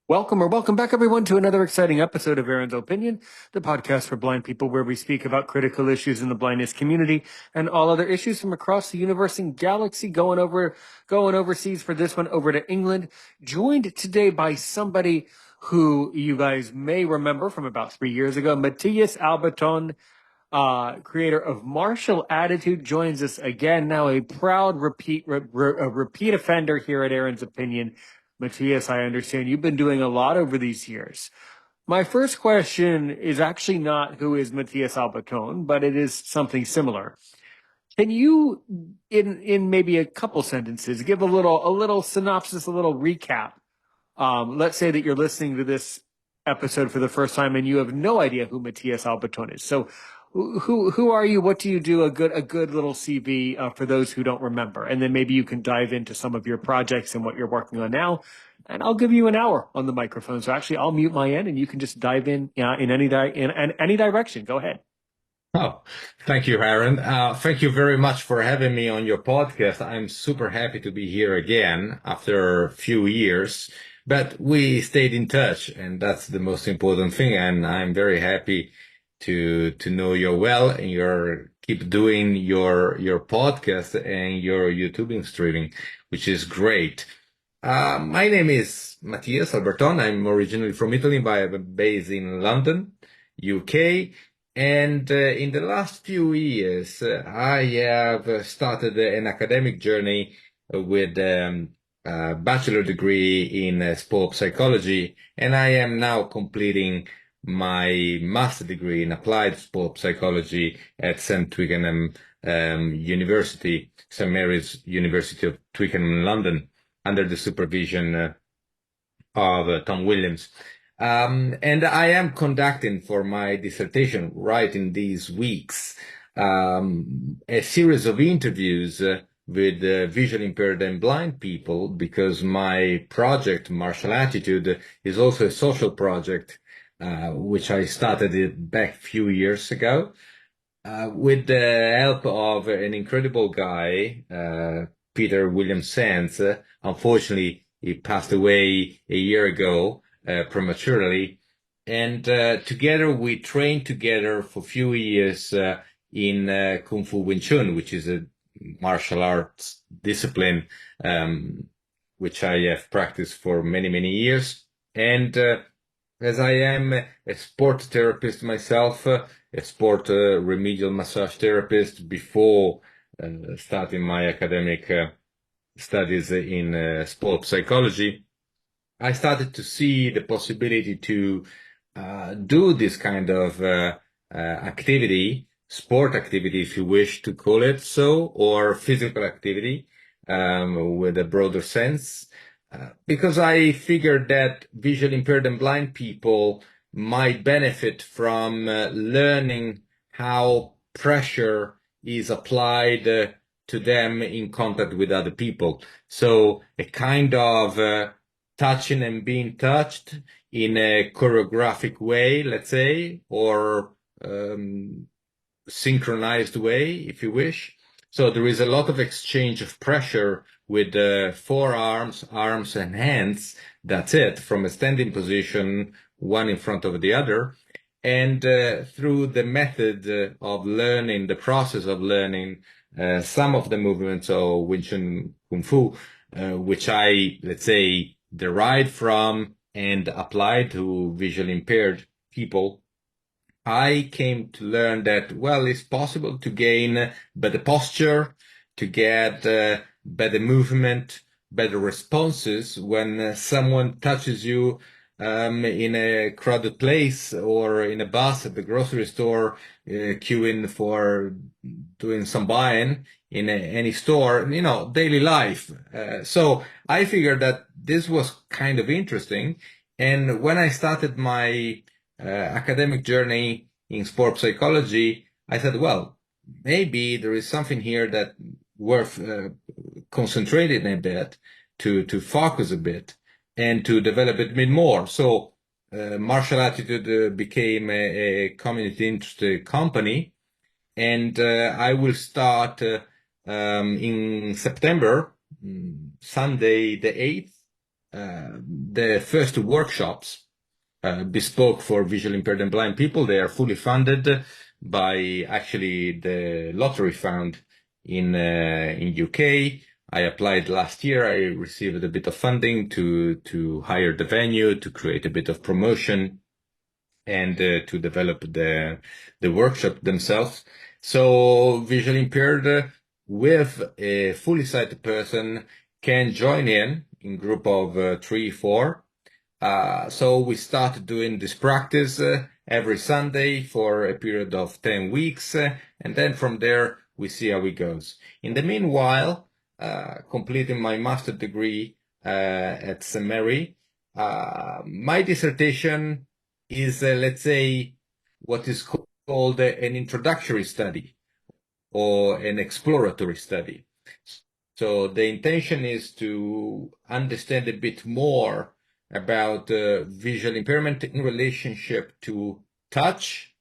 Welcome back, everyone, to another exciting episode of Aaron's Opinion, the podcast for blind people, where we speak about critical issues in the blindness community and all other issues from across the universe and galaxy. Going overseas for this one, over to England. Joined today by somebody who you guys may remember from about 3 years ago, Mathias Alberton, creator of Martial Attitude, joins us again. Now a proud repeat offender here at Aaron's Opinion. Matthias, I understand you've been doing a lot over these years. My first question is actually not who is Matthias Alberton, but it is something similar. Can you, in maybe a couple sentences, give a little synopsis, a little recap? Let's say that you're listening to this episode for the first time and you have no idea who Matthias Alberton is. So, who are you? What do you do? A good little CV for those who don't remember, and then maybe you can dive into some of your projects and what you're working on now. And I'll give you an hour on the microphone. So actually, I'll mute my end, and you can just dive in any direction. Go ahead. Oh, thank you, Aaron. Thank you very much for having me on your podcast. I'm super happy to be here again after a few years, but we stayed in touch, and that's the most important thing. And I'm very happy to know you well, and you're keep doing your podcast and your YouTube streaming, which is great. My name is Mathias Alberton. I'm originally from Italy, but I'm based in London, UK. And in the last few years, I have started an academic journey with a bachelor degree in sport psychology, and I am now completing my master degree in applied sport psychology at St. Twickenham University, St. Mary's University of Twickenham, London, under the supervision of Tom Williams. And I am conducting for my dissertation right in these weeks a series of interviews with visually impaired and blind people, because my project, Martial Attitude, is also a social project, which I started it back a few years ago, with the help of an incredible guy, Peter William Sands. Unfortunately, he passed away a year ago, prematurely. And together we trained together for a few years in Kung Fu Wing Chun, which is a martial arts discipline, which I have practiced for many, many years. And as I am a sport therapist myself, a sport remedial massage therapist before starting my academic studies in sport psychology, I started to see the possibility to do this kind of activity, sport activity, if you wish to call it so, or physical activity with a broader sense, because I figured that visually impaired and blind people might benefit from learning how pressure is applied to them in contact with other people. So a kind of touching and being touched in a choreographic way, let's say, or synchronized way, if you wish. So there is a lot of exchange of pressure with the forearms, arms, and hands. That's it, from a standing position, one in front of the other. And through the method of learning, the process of learning some of the movements of Wing Chun Kung Fu, which I, let's say, derived from and applied to visually impaired people, I came to learn that, well, it's possible to gain better posture, to get better movement, better responses when someone touches you in a crowded place or in a bus at the grocery store, queuing for doing some buying in any store, daily life. So I figured that this was kind of interesting. And when I started my academic journey in sport psychology, I said, well, maybe there is something here that worth concentrating a bit, to focus a bit and to develop it a bit more. So Martial Attitude became a community interested company, and I will start in September, Sunday the 8th, the first workshops bespoke for visually impaired and blind people. They are fully funded by actually the lottery fund in UK. I applied last year. I received a bit of funding to hire the venue, to create a bit of promotion, and to develop the workshop themselves. So visually impaired with a fully sighted person can join in group of 3, 4. So we started doing this practice every Sunday for a period of 10 weeks, and then from there we see how it goes. In the meanwhile, completing my master's degree at St. Mary, my dissertation is, let's say, what is called an introductory study or an exploratory study. So the intention is to understand a bit more about visual impairment in relationship to touch,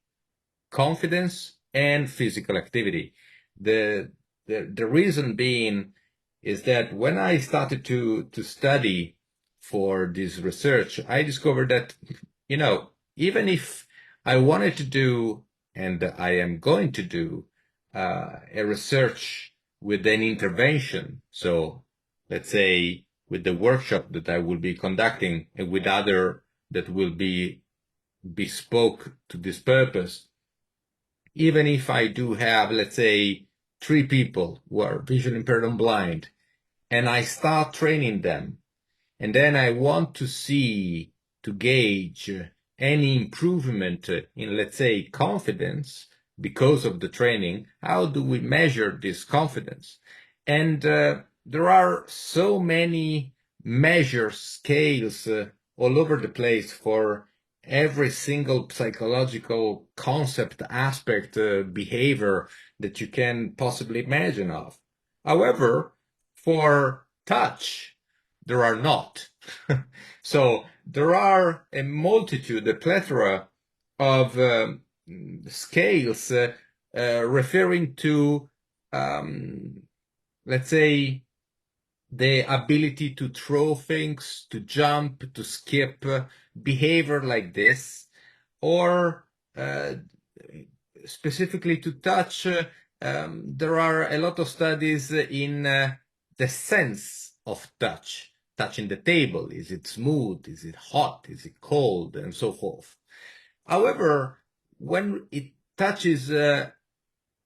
confidence, and physical activity. The reason being is that when I started to study for this research, I discovered that, even if I wanted to do, and I am going to do, a research with an intervention, so let's say with the workshop that I will be conducting and with other that will be bespoke to this purpose, even if I do have, let's say, 3 people who are visually impaired and blind, and I start training them, and then I want to gauge any improvement in, let's say, confidence because of the training. How do we measure this confidence? And there are so many measure scales all over the place for every single psychological concept, aspect, behavior that you can possibly imagine of. However, for touch, there are not. So there are a multitude, a plethora of scales referring to, let's say, the ability to throw things, to jump, to skip, behavior like this, or specifically to touch. There are a lot of studies in the sense of touch. Touching the table, is it smooth, is it hot, is it cold, and so forth. However, when touch is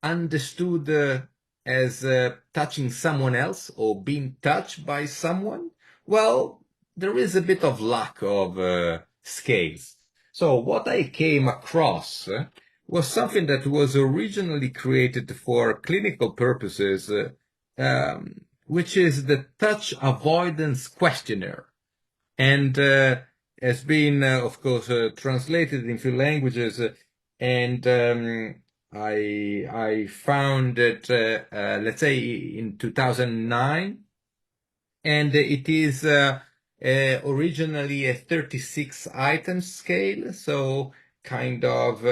understood as touching someone else or being touched by someone, well, there is a bit of lack of scales. So what I came across was something that was originally created for clinical purposes, which is the touch avoidance questionnaire. And has been, of course, translated in few languages, and I found it, let's say, in 2009, and it is originally a 36 item scale, so kind of,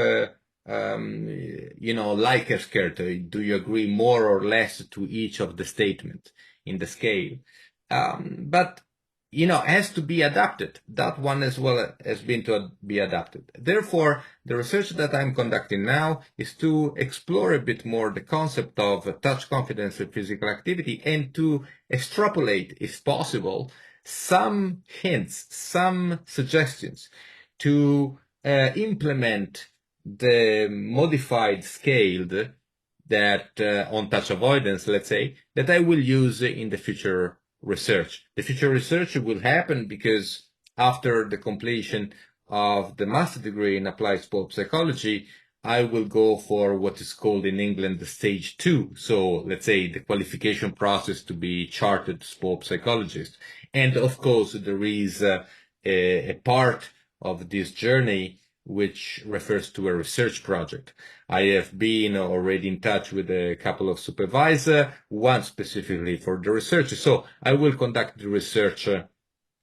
like a scale. Do you agree more or less to each of the statements in the scale? But has to be adapted. That one as well has been to be adapted. Therefore, the research that I'm conducting now is to explore a bit more the concept of touch, confidence, and physical activity, and to extrapolate, if possible, some hints, some suggestions to implement the modified scale that on touch avoidance, let's say, that I will use in the future research. The future research will happen because after the completion of the master degree in applied sport psychology, I will go for what is called in England the stage 2. So let's say the qualification process to be chartered sport psychologist. And of course, there is a part of this journey which refers to a research project. I have been already in touch with a couple of supervisors, one specifically for the research. So I will conduct the research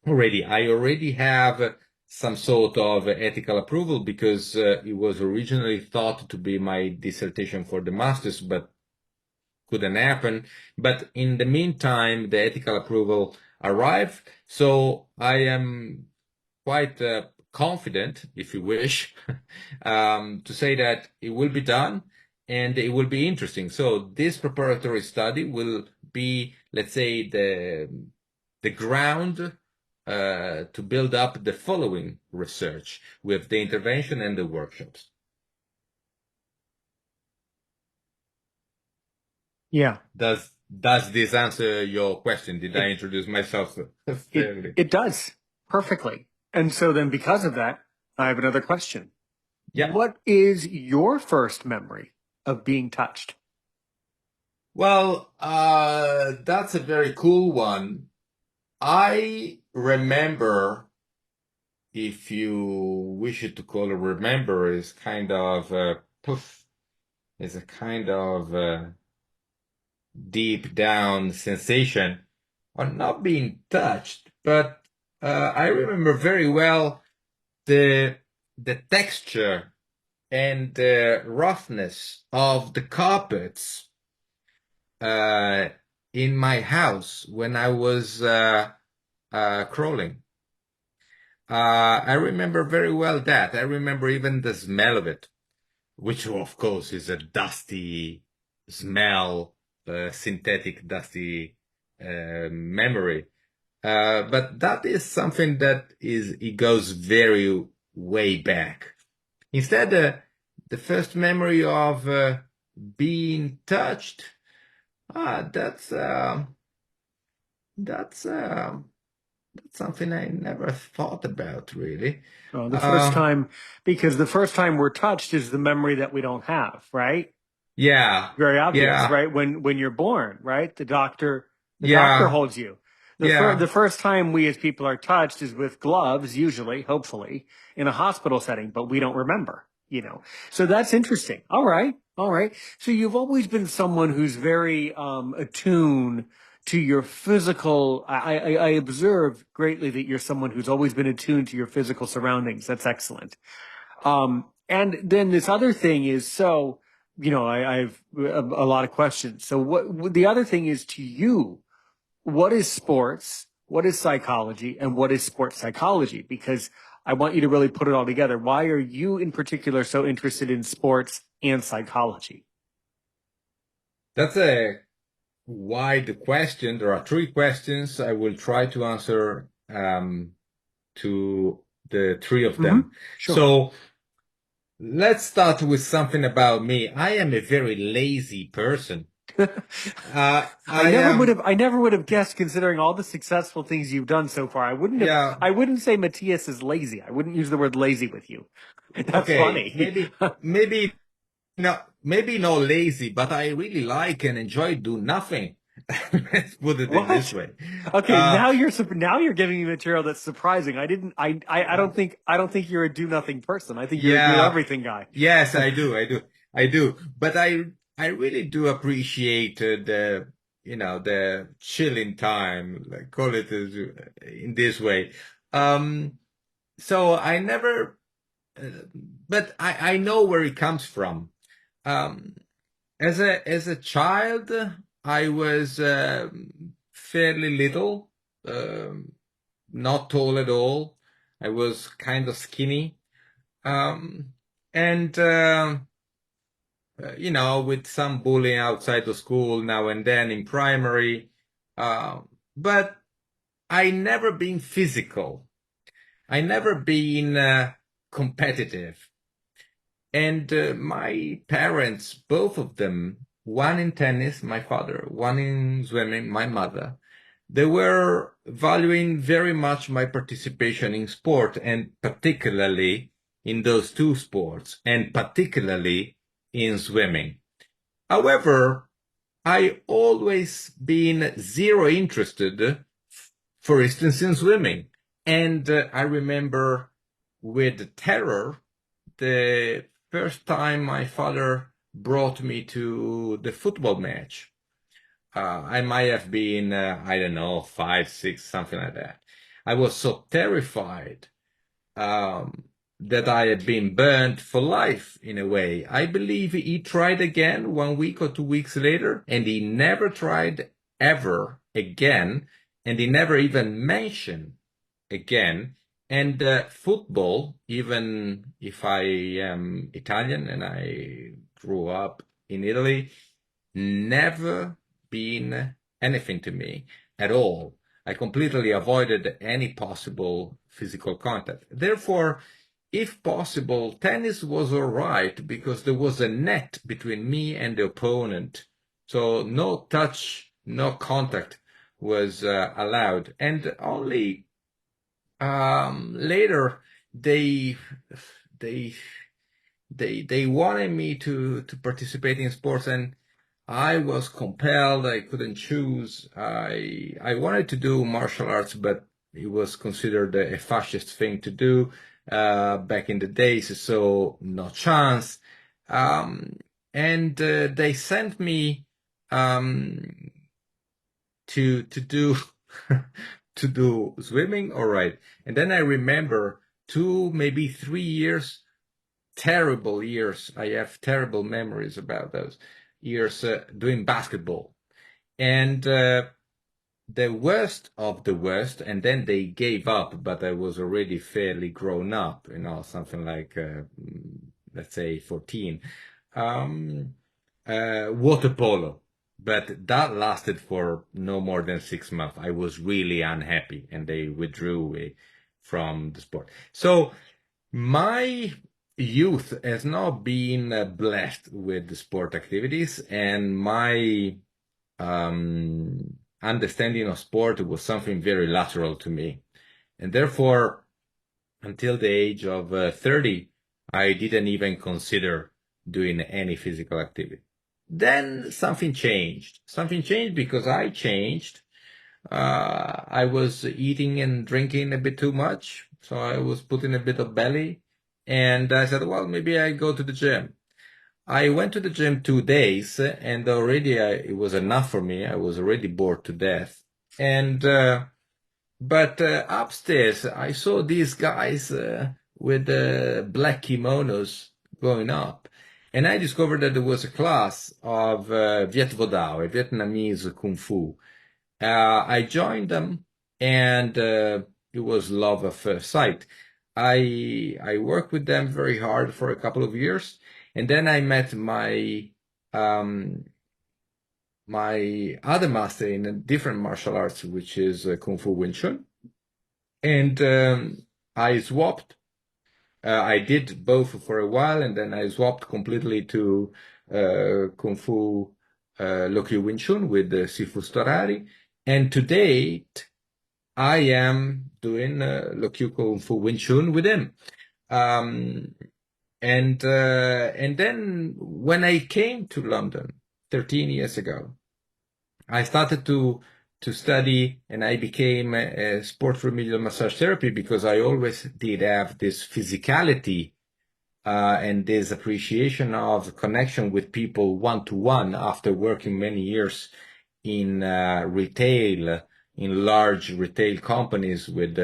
already. I already have some sort of ethical approval because it was originally thought to be my dissertation for the master's, but couldn't happen. But in the meantime, the ethical approval arrived. So I am quite confident, if you wish, to say that it will be done and it will be interesting. So this preparatory study will be, let's say, the ground to build up the following research with the intervention and the workshops. Yeah. Does this answer your question? Did I It introduce myself it fairly? it does perfectly. And so then because of that, I have another question. Yeah. What is your first memory of being touched? Well, that's a very cool one. I remember, if you wish it to call it remember, is kind of poof, is a kind of deep down sensation on not being touched. But I remember very well the the texture and the roughness of the carpets uh, in my house when I was crawling. I remember very well that. I remember even the smell of it, which of course is a dusty smell, synthetic dusty memory. But that is something that it goes very way back. Instead, the first memory of being touched, ah, that's that's something I never thought about really. Oh, the first Uh, time, because the first time we're touched is the memory that we don't have, right? yeah, Very obvious, yeah, right? When you're born, right? The doctor yeah, holds you. The yeah. first time we as people are touched is with gloves, usually, hopefully, in a hospital setting, but we don't remember, you know. So that's interesting. All right. All right. So you've always been someone who's very attuned to your physical. I observe greatly that you're someone who's always been attuned to your physical surroundings. That's excellent. And then this other thing is so, I've a lot of questions. So the other thing is to you, what is sports? What is psychology? And what is sports psychology? Because I want you to really put it all together. Why are you in particular so interested in sports and psychology? That's a wide question. There are three questions. I will try to answer to the three of Hmm. them. Sure. So let's start with something about me. I am a very lazy person. I am, I never would have guessed considering all the successful things you've done so far. yeah, I wouldn't say Matthias is lazy. I wouldn't use the word lazy with you. That's okay, funny. maybe no, maybe not lazy, but I really like and enjoy do nothing. Let's put it in this What? way. Okay, Uh, now you're giving me material that's surprising. I don't think you're a do nothing person. I think you're a do yeah, everything guy. yes, I do. But I really do appreciate the chilling time, like call it in this way. Um, so I never, uh, but I know where it comes from. Um, as a child, I was fairly little, um, not tall at all. I was kind of skinny, um, and with some bullying outside the school now and then in primary. Uh, but I never been physical. I never been competitive. And my parents, both of them, one in tennis, my father, one in swimming, my mother, they were valuing very much my participation in sport and particularly in those two sports and particularly in swimming. However, I always been zero interested, for instance, in swimming. And I remember with terror the first time my father brought me to the football match. I might have been, I don't know, 5, 6, something like that. I was so terrified um, that I had been burnt for life in a way. I believe he tried again 1 week or 2 weeks later, and he never tried ever again. and he never even mentioned again. And football, even if I am Italian and I grew up in Italy, never been anything to me at all. I completely avoided any possible physical contact. Therefore, if possible, tennis was all right because there was a net between me and the opponent. So no touch, no contact was allowed. And only later they they they wanted me to participate in sports, and I was compelled. I couldn't choose. I wanted to do martial arts, but it was considered a fascist thing to do back in the days, so no chance. Um, and they sent me um, to do to do swimming. All right, and then I remember 2, maybe 3 years, terrible years. I have terrible memories about those years doing basketball. And the worst of the worst, and then they gave up, but I was already fairly grown up, something like, let's say 14. Um, Water polo. But that lasted for no more than 6 months. I was really unhappy, and they withdrew me from the sport. So my youth has not been blessed with the sport activities, and my understanding of sport was something very lateral to me. And therefore, until the age of 30, I didn't even consider doing any physical activity. Then something changed. Something changed because I changed. I was eating and drinking a bit too much, so I was putting a bit of belly. And I said, well, maybe I go to the gym. I went to the gym 2 days, and already it was enough for me. I was already bored to death. And but upstairs, I saw these guys with black kimonos going up. And I discovered that there was a class of Viet Vo Dao, a Vietnamese Kung Fu. I joined them, and it was love at first sight. I worked with them very hard for a couple of years, and then I met um, my other master in a different martial arts, which is Kung Fu Wing Chun, and I swapped. I did both for a while, and then I swapped completely to Kung Fu Lokyu Wing Chun with Sifu Storari, and to date I am doing Lokyu Kung Fu Wing Chun with him. Um, and then when I came to London 13 years ago, I started to study, and I became a sport remedial massage therapy because I always did have this physicality and this appreciation of connection with people one to one after working many years in retail, in large retail companies with,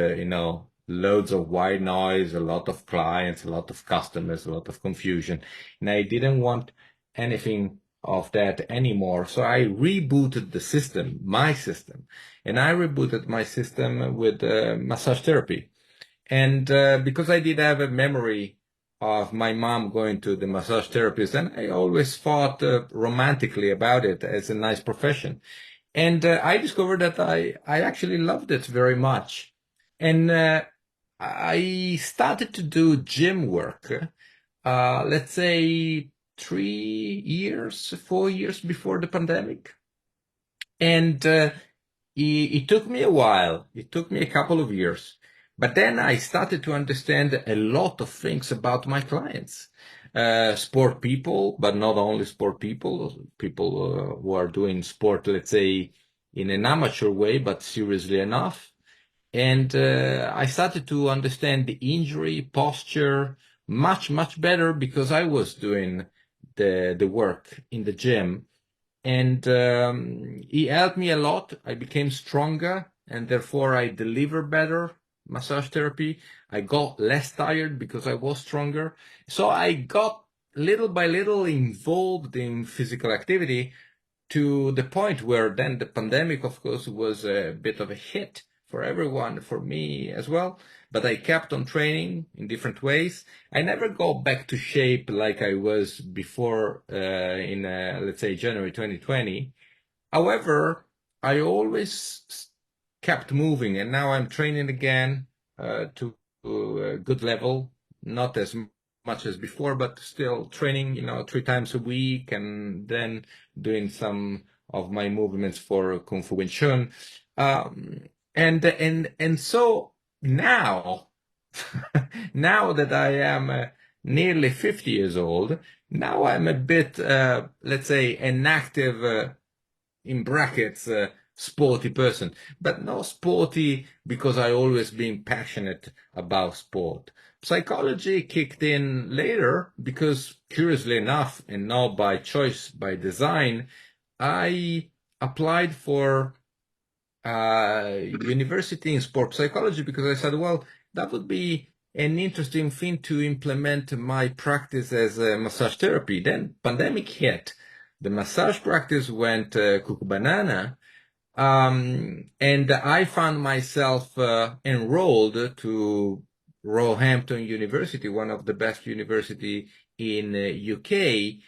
loads of white noise, a lot of clients, a lot of customers, a lot of confusion. And I didn't want anything of that anymore. So I rebooted the system, my system, and I rebooted my system with massage therapy. And because I did have a memory of my mom going to the massage therapist, and I always thought romantically about it as a nice profession. And I discovered that I actually loved it very much. And I started to do gym work, let's say 3 years, 4 years before the pandemic. And it took me a while. It took me a couple of years. But then I started to understand a lot of things about my clients. Sport people, but not only sport people, people who are doing sport, let's say, in an amateur way, but seriously enough. And I started to understand the injury posture much, much better because I was doing the work in the gym, and he helped me a lot. I became stronger, and therefore I deliver better massage therapy. I got less tired because I was stronger. So I got little by little involved in physical activity, to the point where then the pandemic, of course, was a bit of a hit for everyone, for me as well. But I kept on training in different ways. I never go back to shape like I was before in, let's say, January 2020. However, I always kept moving, and now I'm training again to a good level, not as much as before, but still training, 3 times a week, and then doing some of my movements for Kung Fu Wing Chun. And so now, now that I am nearly 50 years old, now I'm a bit, let's say, an active, in brackets, sporty person, but not sporty because I always been passionate about sport. Psychology kicked in later because, curiously enough, and not by choice, by design, I applied for university in sport psychology because I said, well, that would be an interesting thing to implement my practice as a massage therapy. Then pandemic hit. The massage practice went cuckoo banana. And I found myself enrolled to Roehampton University, one of the best university in UK,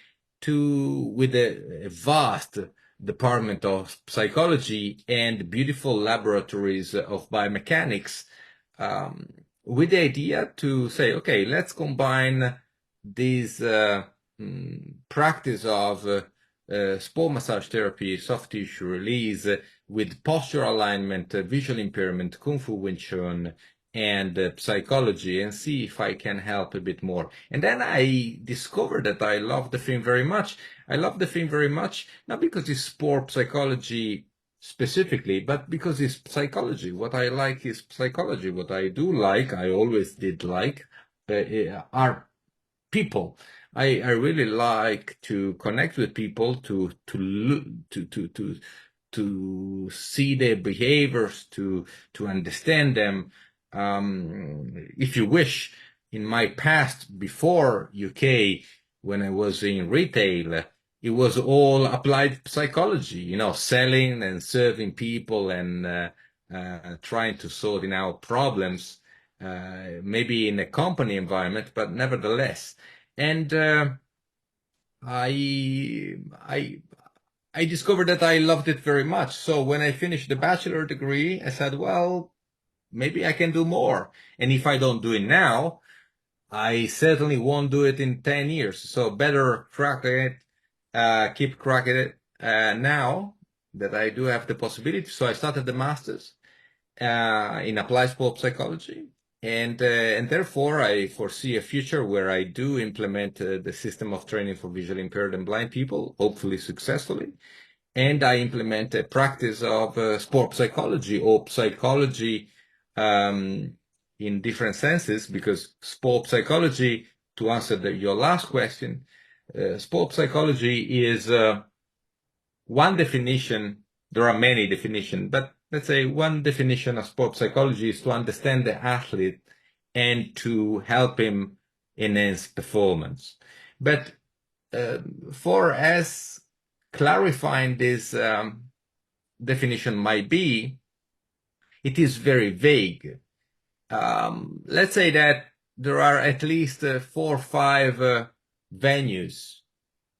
with a vast department of psychology and beautiful laboratories of biomechanics, um, with the idea to say, okay, let's combine this practice of sport massage therapy, soft tissue release, with posture alignment, visual impairment, Kung Fu Wing Chun, and psychology, and see if I can help a bit more. And then I discovered that I love the thing very much. I love the thing very much, not because it's sport psychology specifically, but because it's psychology. What I like is psychology. What I do like, I always did like, are people. I really like to connect with people, to see their behaviors, to understand them. If you wish, in my past before UK, when I was in retail, it was all applied psychology, selling and serving people and trying to sort out problems, maybe in a company environment, but nevertheless. And I, I, I discovered that I loved it very much. So when I finished the bachelor degree, I said, well, maybe I can do more. And if I don't do it now, I certainly won't do it in 10 years. So better crack it, keep cracking it now that I do have the possibility. So I started the master's in applied sport psychology. And therefore, I foresee a future where I do implement the system of training for visually impaired and blind people, hopefully successfully. And I implement a practice of sport psychology or psychology in different senses, because sport psychology, to answer your last question, sport psychology is one definition. There are many definitions, but let's say one definition of sport psychology is to understand the athlete and to help him enhance performance. But for as clarifying this definition might be, it is very vague. Let's say that there are at least 4 or 5 venues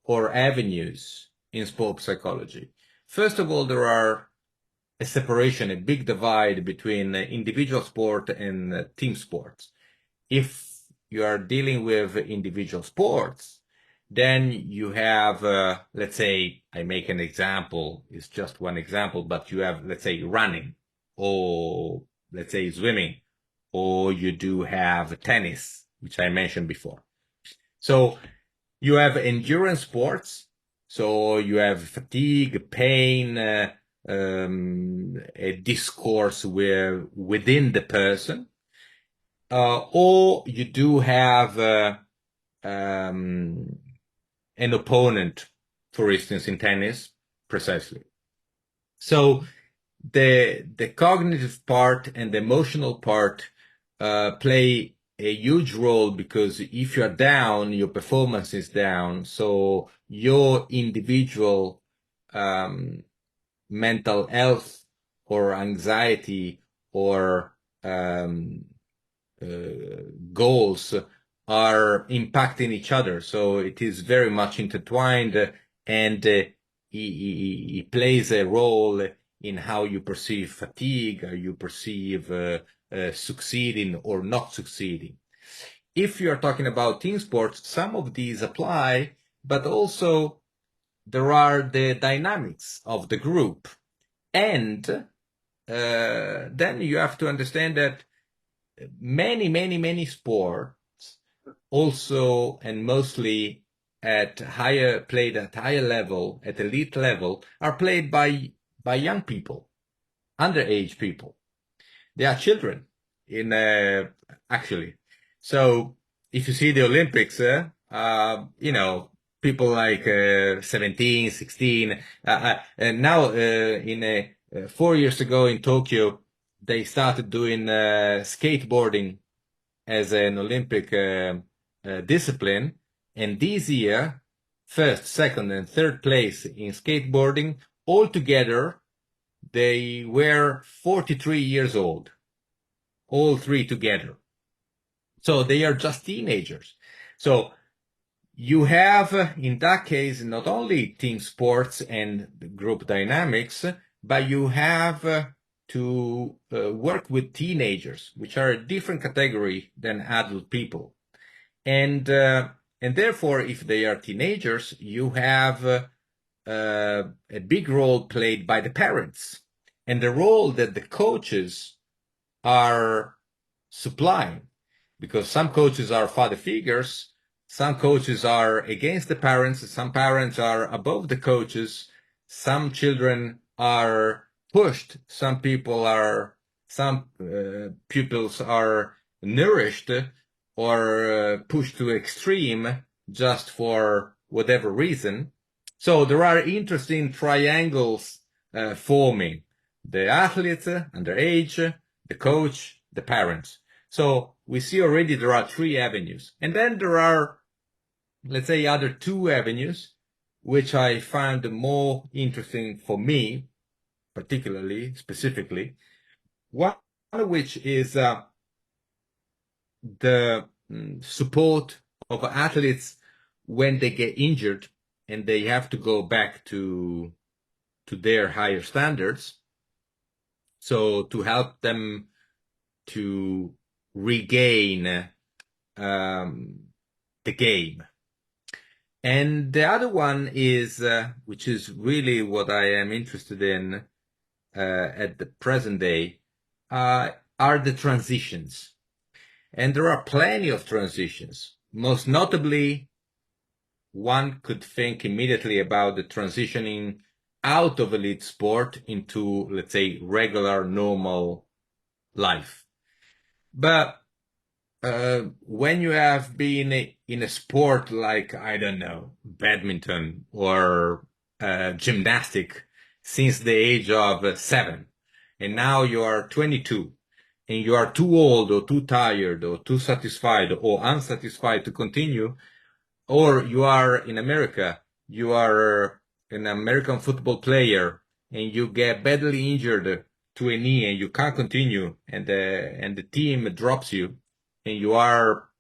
or avenues in sport psychology. First of all, there are a separation, a big divide between individual sport and team sports. If you are dealing with individual sports, then you have, let's say, I make an example, it's just one example, but you have, let's say, running, or let's say swimming, or you do have tennis, which I mentioned before. So you have endurance sports. So you have fatigue, pain, a discourse within the person, or you do have an opponent, for instance, in tennis, precisely. So the cognitive part and the emotional part play a huge role, because if you're down, your performance is down. So your individual mental health or anxiety or goals are impacting each other. So it is very much intertwined, and he plays a role in how you perceive fatigue, how you perceive succeeding or not succeeding. If you're talking about team sports, some of these apply, but also there are the dynamics of the group. And then you have to understand that many sports also and mostly played at higher level, at elite level, are played by young people, underage people. They are children in actually. So if you see the Olympics, people like 17, 16, and now in 4 years ago in Tokyo, they started doing skateboarding as an Olympic discipline. And this year, first, second, and third place in skateboarding, altogether, they were 43 years old, all three together. So they are just teenagers. So you have, in that case, not only team sports and group dynamics, but you have to work with teenagers, which are a different category than adult people. And therefore, if they are teenagers, you have a big role played by the parents, and the role that the coaches are supplying, because some coaches are father figures, some coaches are against the parents, some parents are above the coaches, some children are pushed, some pupils are nourished or pushed to extreme just for whatever reason. So there are interesting triangles forming: the athletes, underage, the coach, the parents. So we see already there are three avenues. And then there are, let's say, other two avenues, which I found more interesting for me, particularly, specifically. One of which is the support of athletes when they get injured and they have to go back to their higher standards. So to help them to regain the game. And the other one is, which is really what I am interested in at the present day, are the transitions. And there are plenty of transitions. Most notably, one could think immediately about the transitioning out of elite sport into, let's say, regular, normal life. But when you have been in a sport like, I don't know, badminton or gymnastic since the age of 7, and now you are 22, and you are too old or too tired or too satisfied or unsatisfied to continue, or you are in America, you are an American football player, and you get badly injured to a knee and you can't continue, and the team drops you, and you are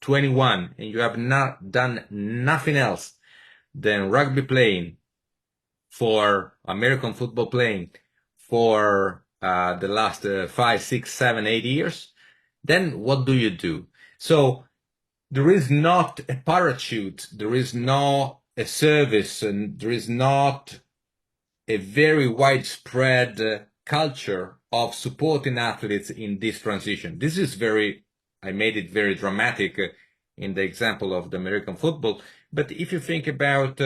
21 and you have not done nothing else than rugby playing for American football playing for the last 5, 6, 7, 8 years, then what do you do? So there is not a parachute, there is not a service, and there is not a very widespread culture of supporting athletes in this transition. This is I made it very dramatic in the example of the American football. But if you think about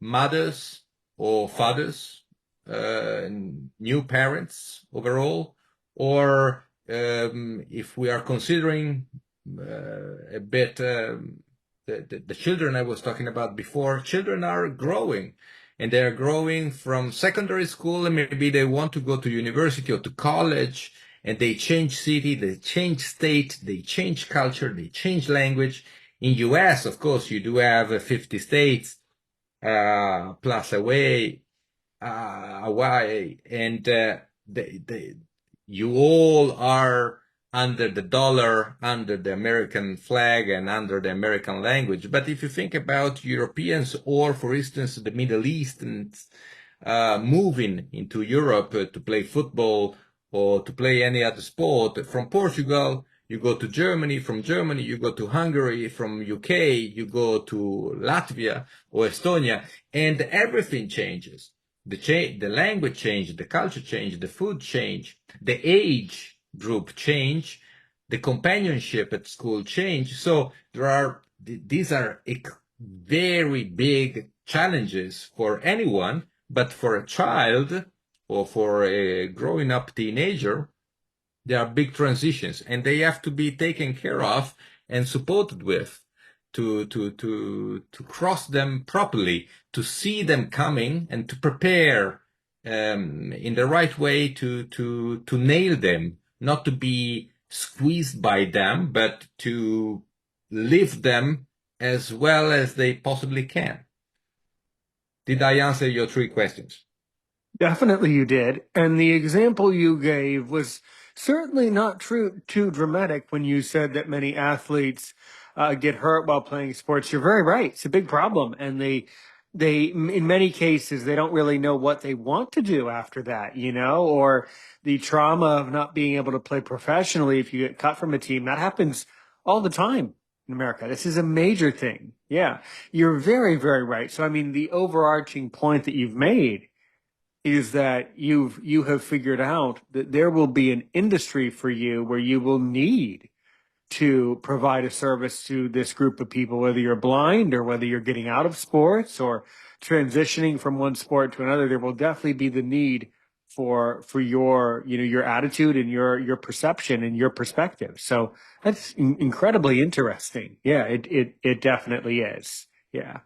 mothers or fathers, new parents overall, or if we are considering a bit the children I was talking about before, children are growing. And they're growing from secondary school, and maybe they want to go to university or to college, and they change city, they change state, they change culture, they change language. In US, of course, you do have 50 states plus away, away, and they, you all are under the dollar, under the American flag, and under the American language. But if you think about Europeans, or for instance, the Middle Easterns moving into Europe to play football or to play any other sport, from Portugal, you go to Germany, from Germany, you go to Hungary, from UK, you go to Latvia or Estonia, and everything changes. The language change, the culture change, the food change, the age group change, the companionship at school change. So these are very big challenges for anyone, but for a child or for a growing up teenager, there are big transitions, and they have to be taken care of and supported with to cross them properly, to see them coming, and to prepare in the right way to nail them, not to be squeezed by them, but to live them as well as they possibly can. Did I answer your three questions? Definitely you did. And the example you gave was certainly not too dramatic when you said that many athletes get hurt while playing sports. You're very right. It's a big problem. And in many cases, they don't really know what they want to do after that, or the trauma of not being able to play professionally if you get cut from a team. That happens all the time in America. This is a major thing. Yeah, you're very, very right. So, I mean, the overarching point that you've made is that you have figured out that there will be an industry for you where you will need to provide a service to this group of people, whether you're blind or whether you're getting out of sports or transitioning from one sport to another. There will definitely be the need for your your attitude and your perception and your perspective. So that's incredibly interesting. Yeah, it definitely is. Yeah.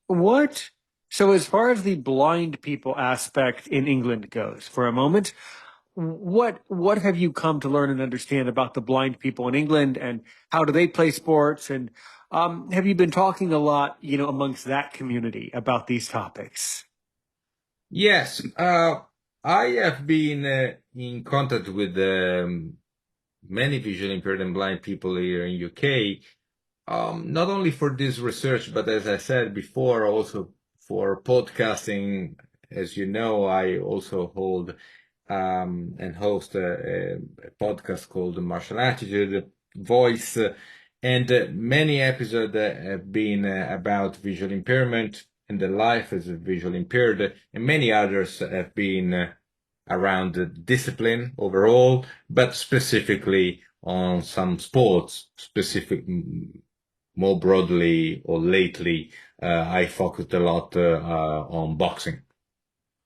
What, so as far as the blind people aspect in England goes, for a moment, what have you come to learn and understand about the blind people in England and how do they play sports? And have you been talking a lot, amongst that community about these topics? Yes, I have been in contact with many visually impaired and blind people here in UK, not only for this research, but as I said before, also for podcasting. As you know, I also hold and host a podcast called the Martial Attitude Voice, and many episodes have been about visual impairment and the life as a visual impaired, and many others have been around the discipline overall, but specifically on some sports, more broadly or lately, I focused a lot on boxing.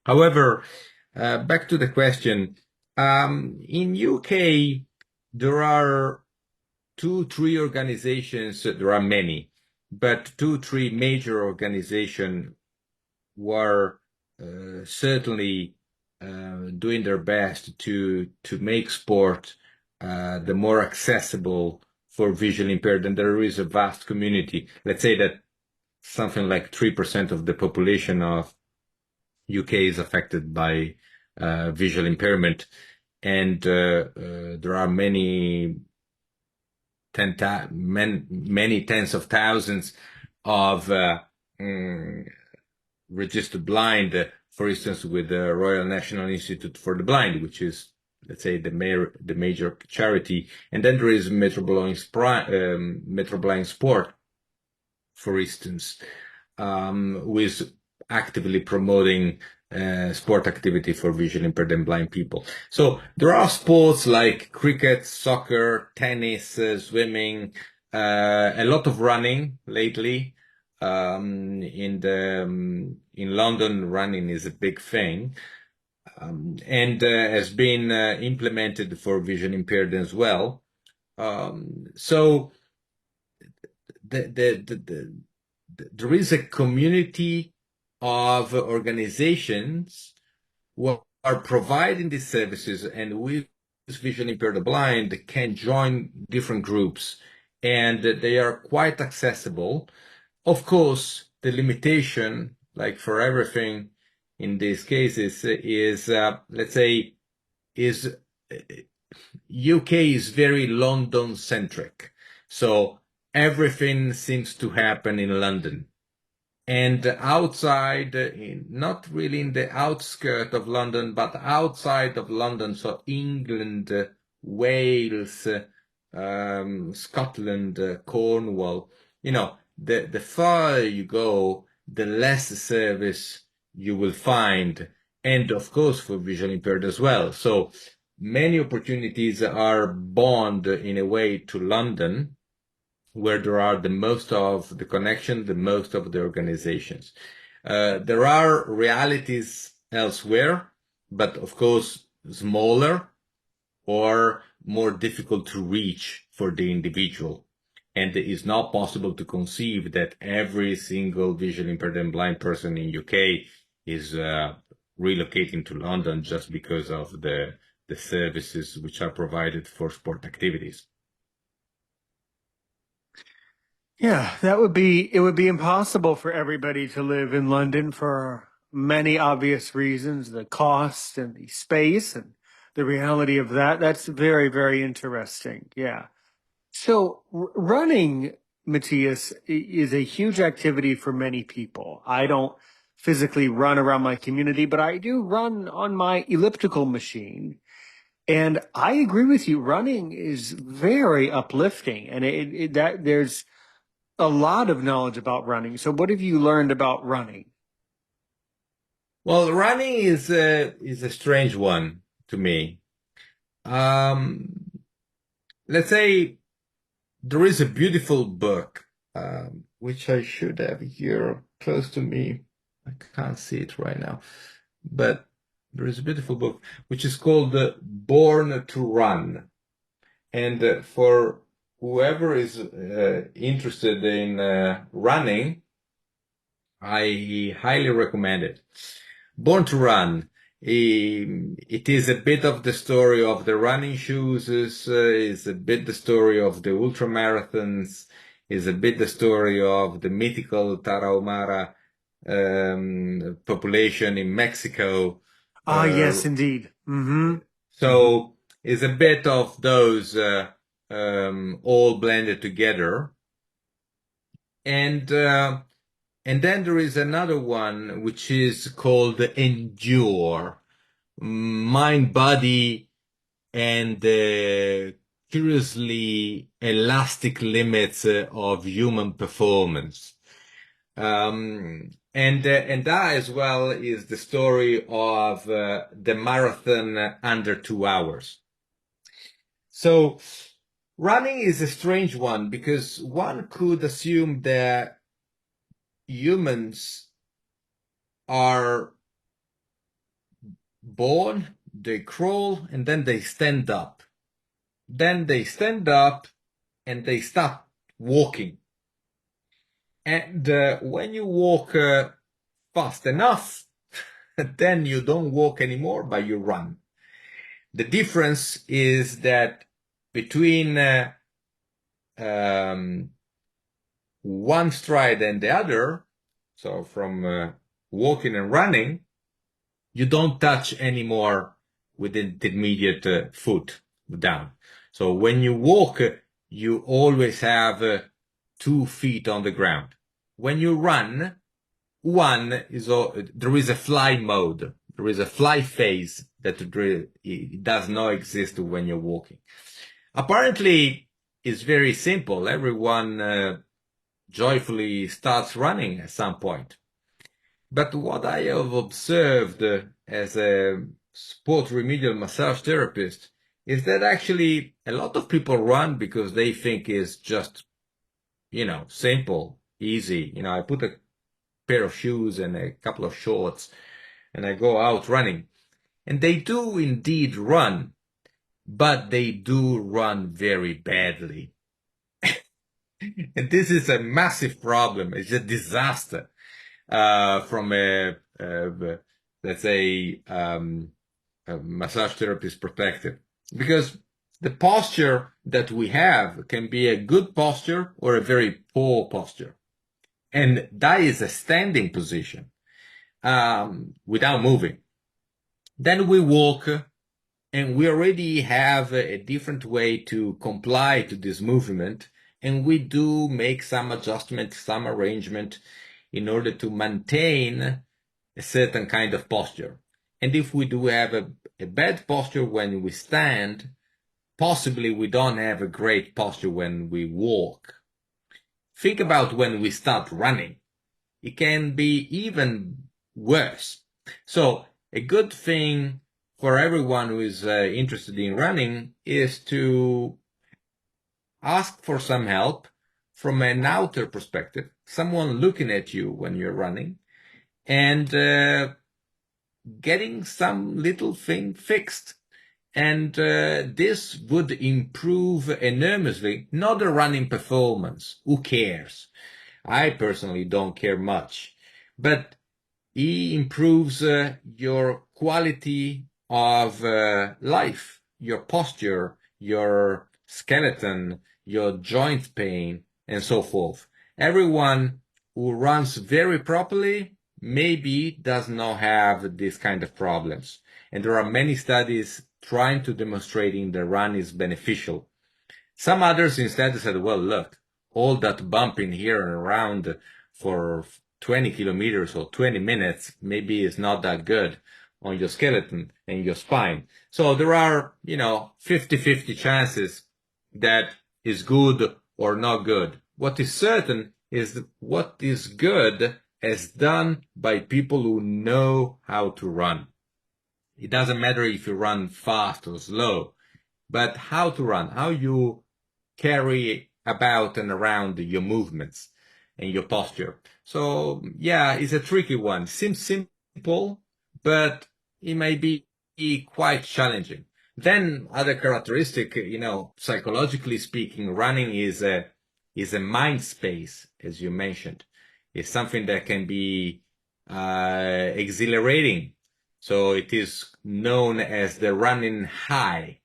However, back to the question, in UK, there are two, three organizations, there are many, but two, three major organizations were certainly doing their best to make sport the more accessible for visually impaired, and there is a vast community. Let's say that something like 3% of the population of UK is affected by visual impairment, and there are many tens of thousands of mm, registered blind, for instance, with the Royal National Institute for the Blind, which is, let's say, the major charity. And then there is Metro Blind Sport, for instance, who is actively promoting sport activity for visually impaired and blind people. So there are sports like cricket, soccer, tennis, swimming, a lot of running lately. In London, running is a big thing, and has been implemented for vision impaired as well. So there is a community of organizations who are providing these services, and we, vision impaired or blind, can join different groups, and they are quite accessible. Of course, the limitation, like for everything, in these cases is, let's say, is UK is very London centric. So everything seems to happen in London. And outside, not really in the outskirts of London, but outside of London, so England, Wales, Scotland, Cornwall, the farther you go, the less service you will find. And of course, for visually impaired as well. So many opportunities are bound in a way to London, where there are the most of the connection, the most of the organizations. There are realities elsewhere, but of course, smaller or more difficult to reach for the individual. And it is not possible to conceive that every single visually impaired and blind person in UK is relocating to London just because of the services which are provided for sport activities. Yeah, it would be impossible for everybody to live in London for many obvious reasons, the cost and the space and the reality of that. That's very, very interesting. Yeah. So running, Matthias, is a huge activity for many people. I don't physically run around my community, but I do run on my elliptical machine. And I agree with you. Running is very uplifting, and that there's a lot of knowledge about running. So what have you learned about running? Well, running is a strange one to me. Um, let's say there is a beautiful book, which I should have here close to me. I can't see it right now, but there is a beautiful book which is called Born to Run. And for whoever is interested in running, I highly recommend it. Born to Run. It is a bit of the story of the running shoes, is a bit the story of the ultra marathons, is a bit the story of the mythical Tarahumara population in Mexico. Ah, Uh, yes, indeed. Mm-hmm. so it's a bit of those all blended together. And then there is another one which is called Endure, mind, body, and curiously elastic limits of human performance. And that as well is the story of the marathon under 2 hours. So running is a strange one because one could assume that humans are born, they crawl, and then they stand up. Then they stand up and they start walking. And when you walk fast enough, then you don't walk anymore, but you run. The difference is that between um, one stride and the other, so from walking and running, you don't touch anymore with the intermediate foot down. So when you walk, you always have 2 feet on the ground. When you run, there is a fly mode. There is a fly phase that it does not exist when you're walking. Apparently, it's very simple. Everyone joyfully starts running at some point. But what I have observed as a sport remedial massage therapist is that actually a lot of people run because they think it's just, simple, easy. I put a pair of shoes and a couple of shorts and I go out running. And they do indeed run, but they do run very badly. And this is a massive problem. It's a disaster. From let's say, a massage therapist perspective, because the posture that we have can be a good posture or a very poor posture. And that is a standing position. without moving. Then we walk, and we already have a different way to comply to this movement, and we do make some adjustment, some arrangement in order to maintain a certain kind of posture. And if we do have a bad posture when we stand, possibly we don't have a great posture when we walk. Think about when we start running. It can be even worse. So a good thing for everyone who is interested in running is to ask for some help from an outer perspective, someone looking at you when you're running, and getting some little thing fixed. And this would improve enormously, not the running performance. Who cares? I personally don't care much. But it improves your quality of life, your posture, your skeleton, your joint pain, and so forth. Everyone who runs very properly maybe does not have this kind of problems. And there are many studies trying to demonstrating the run is beneficial. Some others instead said, well, look, all that bumping here and around for 20 kilometers or 20 minutes maybe is not that good on your skeleton and your spine. So there are, 50-50 chances that is good or not good. What is certain is that what is good is done by people who know how to run. It doesn't matter if you run fast or slow, but how to run, how you carry about and around your movements and your posture. So yeah, it's a tricky one. Seems simple, but it may be quite challenging. Then other characteristic, psychologically speaking, running is a mind space, as you mentioned. It's something that can be exhilarating. So it is known as the running high.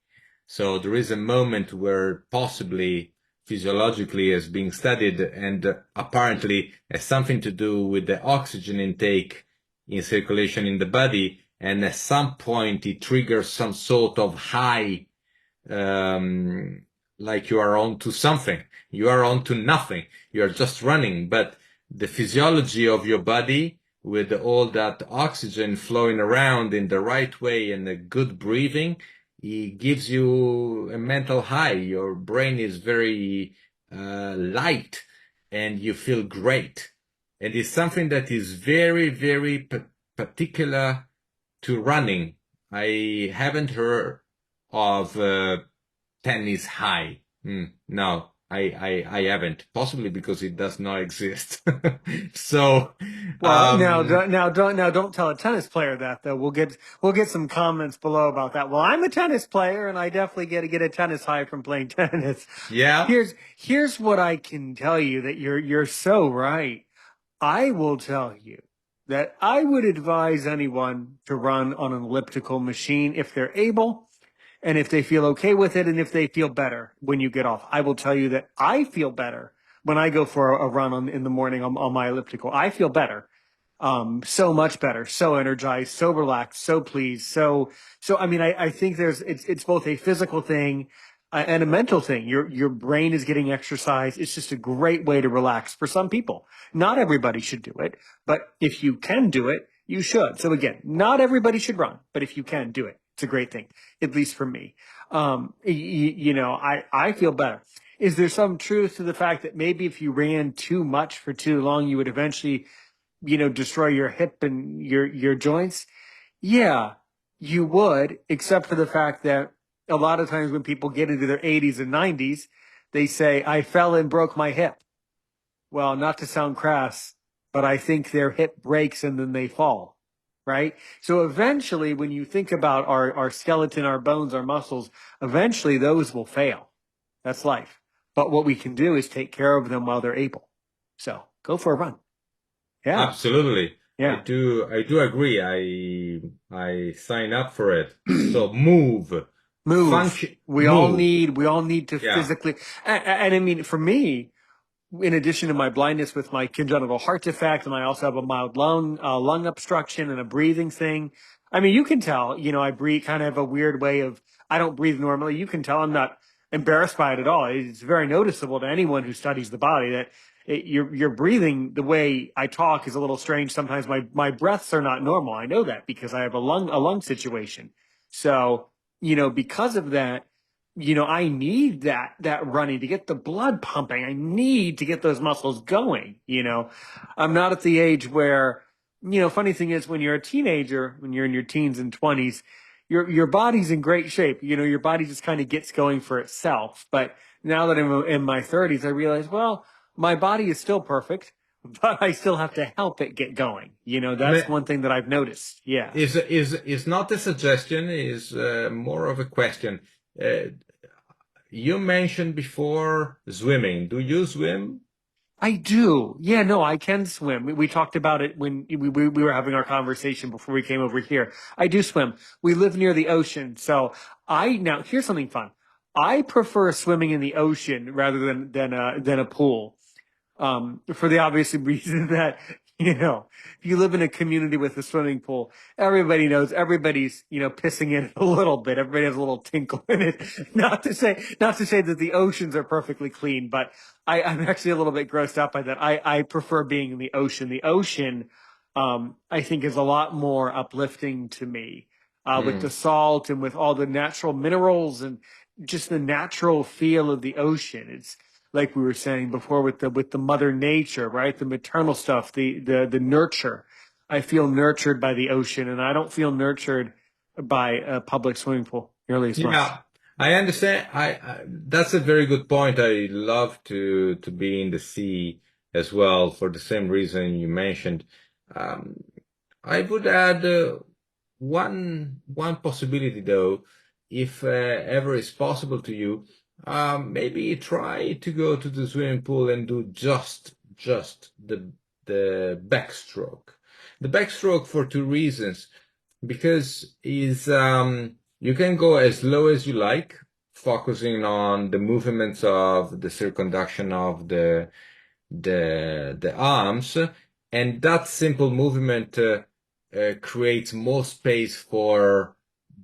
So there is a moment where possibly physiologically is being studied and apparently has something to do with the oxygen intake in circulation in the body. And at some point it triggers some sort of high, like you are on to something. You are on to nothing. You are just running. But the physiology of your body with all that oxygen flowing around in the right way and a good breathing, it gives you a mental high. Your brain is very light and you feel great. And it's something that is very, very particular to running. I haven't heard of tennis high. No, I haven't. Possibly because it does not exist. So, Well, now don't tell a tennis player that though. We'll get some comments below about that. Well, I'm a tennis player, and I definitely get a tennis high from playing tennis. yeah, Here's what I can tell you that you're so right. I will tell you that I would advise anyone to run on an elliptical machine if they're able and if they feel okay with it and if they feel better when you get off. I will tell you that I feel better when I go for a run in the morning on my elliptical. I feel better. So much better, so energized, so relaxed, so pleased. So I mean, I think it's both a physical thing and a mental thing. Your brain is getting exercise. It's just a great way to relax for some people. Not everybody should do it, but if you can do it, you should. So again, not everybody should run, but if you can do it, it's a great thing, at least for me. I feel better. Is there some truth to the fact that maybe if you ran too much for too long, you would eventually destroy your hip and your joints? Yeah, you would, except for the fact that a lot of times when people get into their 80s and 90s, they say, I fell and broke my hip. Well, not to sound crass, but I think their hip breaks and then they fall, right? So eventually, when you think about our skeleton, our bones, our muscles, eventually those will fail. That's life. But what we can do is take care of them while they're able. So go for a run. Yeah. absolutely. I Yeah. do agree. I sign up for it. So move, Move. function, We all move. need to Yeah, physically, and I mean, for me, in addition to my blindness with my congenital heart defect, and I also have a mild lung obstruction and a breathing thing. I mean, you can tell, I breathe kind of a weird way of, I don't breathe normally. You can tell I'm not embarrassed by it at all. It's very noticeable to anyone who studies the body that you're breathing the way I talk is a little strange. Sometimes my breaths are not normal. I know that because I have a lung situation. So, because of that, I need that running to get the blood pumping. I need to get those muscles going. I'm not at the age where, funny thing is when you're a teenager, when you're in your teens and 20s, your body's in great shape. Your body just kind of gets going for itself. But now that I'm in my 30s, I realize, well, my body is still perfect, but I still have to help it get going. That's Ma- one thing that I've noticed. Yeah. is not a suggestion, is more of a question. Uh, you mentioned before swimming. Do you swim? I do. Yeah, no, I can swim. We talked about it when we were having our conversation before we came over here. I do swim. We live near the ocean. So now here's something fun. I prefer swimming in the ocean rather than a pool for the obvious reason that, if you live in a community with a swimming pool, everybody knows everybody's, pissing in it a little bit. Everybody has a little tinkle in it. Not to say that the oceans are perfectly clean, but I'm actually a little bit grossed out by that. I prefer being in the ocean. The ocean, I think is a lot more uplifting to me, with the Mm. salt and with all the natural minerals and just the natural feel of the ocean. It's, like we were saying before with the mother nature, right? The maternal stuff, the nurture. I feel nurtured by the ocean, and I don't feel nurtured by a public swimming pool nearly as much. Yeah, I understand. That's a very good point. I love to be in the sea as well for the same reason you mentioned. Um, I would add one possibility though, if ever it's possible to you, maybe try to go to the swimming pool and do just the backstroke. The backstroke for two reasons, because is you can go as low as you like, focusing on the movements of the circumduction of the arms, and that simple movement creates more space for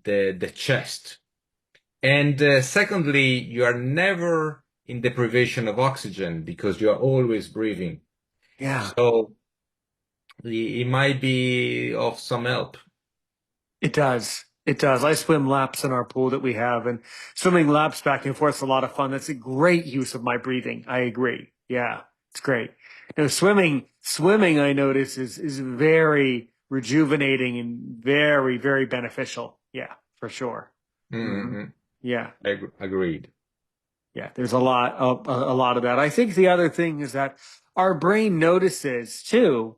the chest. And secondly, you are never in deprivation of oxygen because you are always breathing. Yeah. So it might be of some help. It does. It does. I swim laps in our pool that we have, and swimming laps back and forth is a lot of fun. That's a great use of my breathing. I agree. Yeah, it's great. Swimming, I notice is very rejuvenating and very, very beneficial. Yeah, for sure. Hmm. Mhm. Yeah, Agreed. yeah. There's a lot of that. I think the other thing is that our brain notices too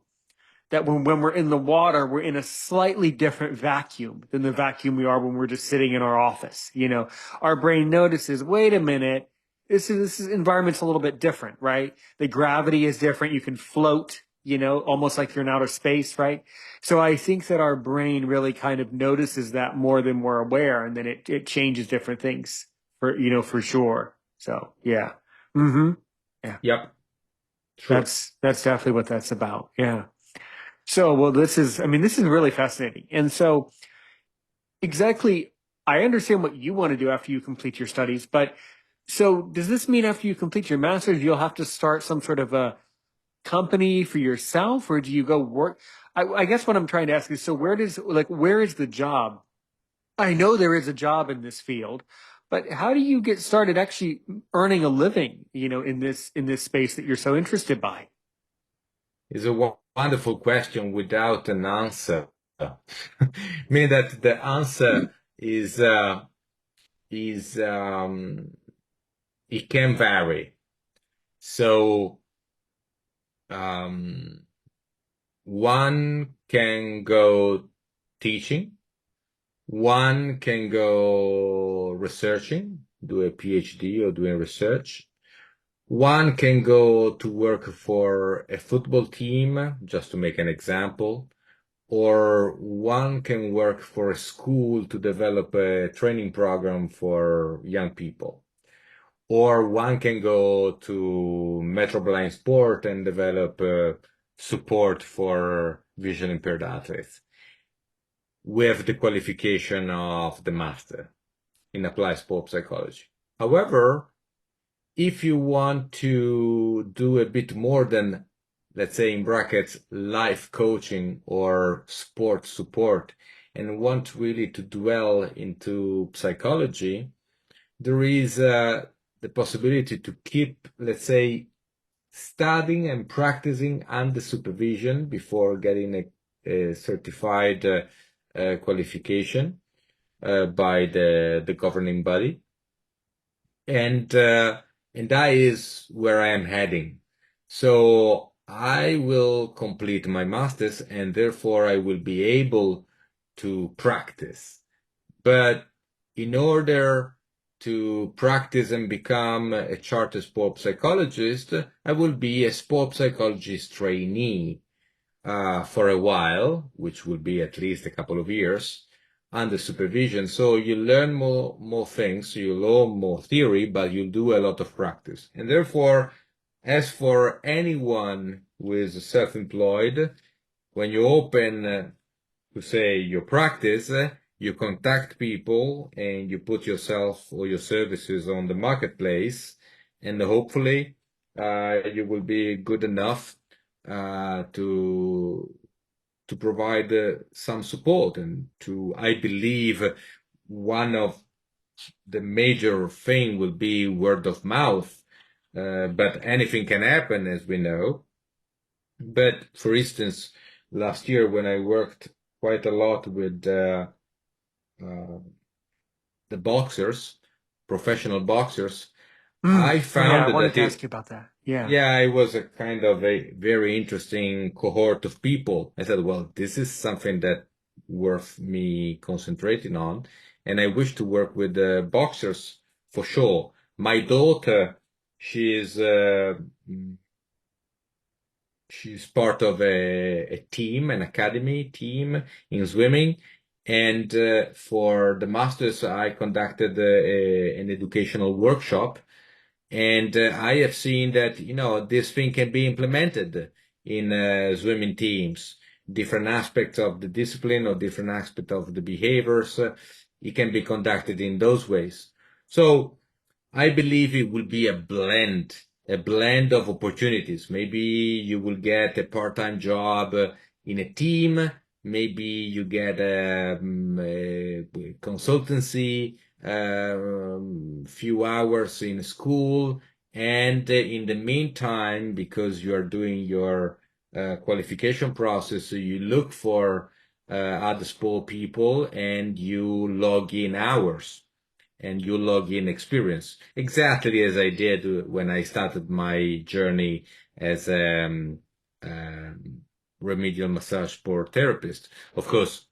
that when we're in the water, we're in a slightly different vacuum than the vacuum we are when we're just sitting in our office. Our brain notices, wait a minute, this is environment's a little bit different, right? The gravity is different. You can float, almost like you're in outer space, right? So I think that our brain really kind of notices that more than we're aware, and then it changes different things for sure. So yeah. Mm-hmm. Yeah. Yep. True. That's definitely what that's about. Yeah. So, well, I mean, this is really fascinating. And so, exactly, I understand what you want to do after you complete your studies, but so does this mean after you complete your master's, you'll have to start some sort of a company for yourself, or do you go work? I guess what I'm trying to ask is, so where is the job? I know there is a job in this field, but how do you get started actually earning a living, in this space that you're so interested by? Is a wonderful question without an answer. Meaning that the answer is it can vary. So um, one can go teaching, one can go researching, do a PhD or doing research. One can go to work for a football team, just to make an example, or one can work for a school to develop a training program for young people. or one can go to Metro Blind Sport and develop support for vision impaired athletes with the qualification of the master in applied sport psychology. However, if you want to do a bit more than, let's say in brackets, life coaching or sport support, and want really to dwell into psychology, there is the possibility to keep, let's say, studying and practicing under supervision before getting a certified qualification by the governing body. And that is where I am heading. So I will complete my master's, and therefore I will be able to practice. But in order to practice and become a chartered sport psychologist, I will be a sport psychologist trainee for a while, which will be at least a couple of years, under supervision. So you learn more things, you learn more theory, but you do a lot of practice. And therefore, as for anyone who is self-employed, when you open to say your practice, you contact people and you put yourself or your services on the marketplace, and hopefully you will be good enough to provide some support. And to, I believe, one of the major thing will be word of mouth, but anything can happen, as we know. But for instance, last year when I worked quite a lot with uh, the boxers, professional boxers, I Yeah, found I wanted that to ask you about that. Yeah. yeah, it was a kind of a very interesting cohort of people. I said, well, this is something that worth me concentrating on. And I wish to work with the boxers for sure. My daughter, she is she's part of a team, an academy team in swimming. And for the masters, I conducted an educational workshop. And I have seen that, this thing can be implemented in swimming teams, different aspects of the discipline or different aspects of the behaviors. It can be conducted in those ways. So I believe it will be a blend of opportunities. Maybe you will get a part-time job in a team. Maybe you get a consultancy, few hours in school. And in the meantime, because you are doing your qualification process, so you look for other sport people and you log in hours and you log in experience, exactly as I did when I started my journey as a remedial massage sport therapist. Of course,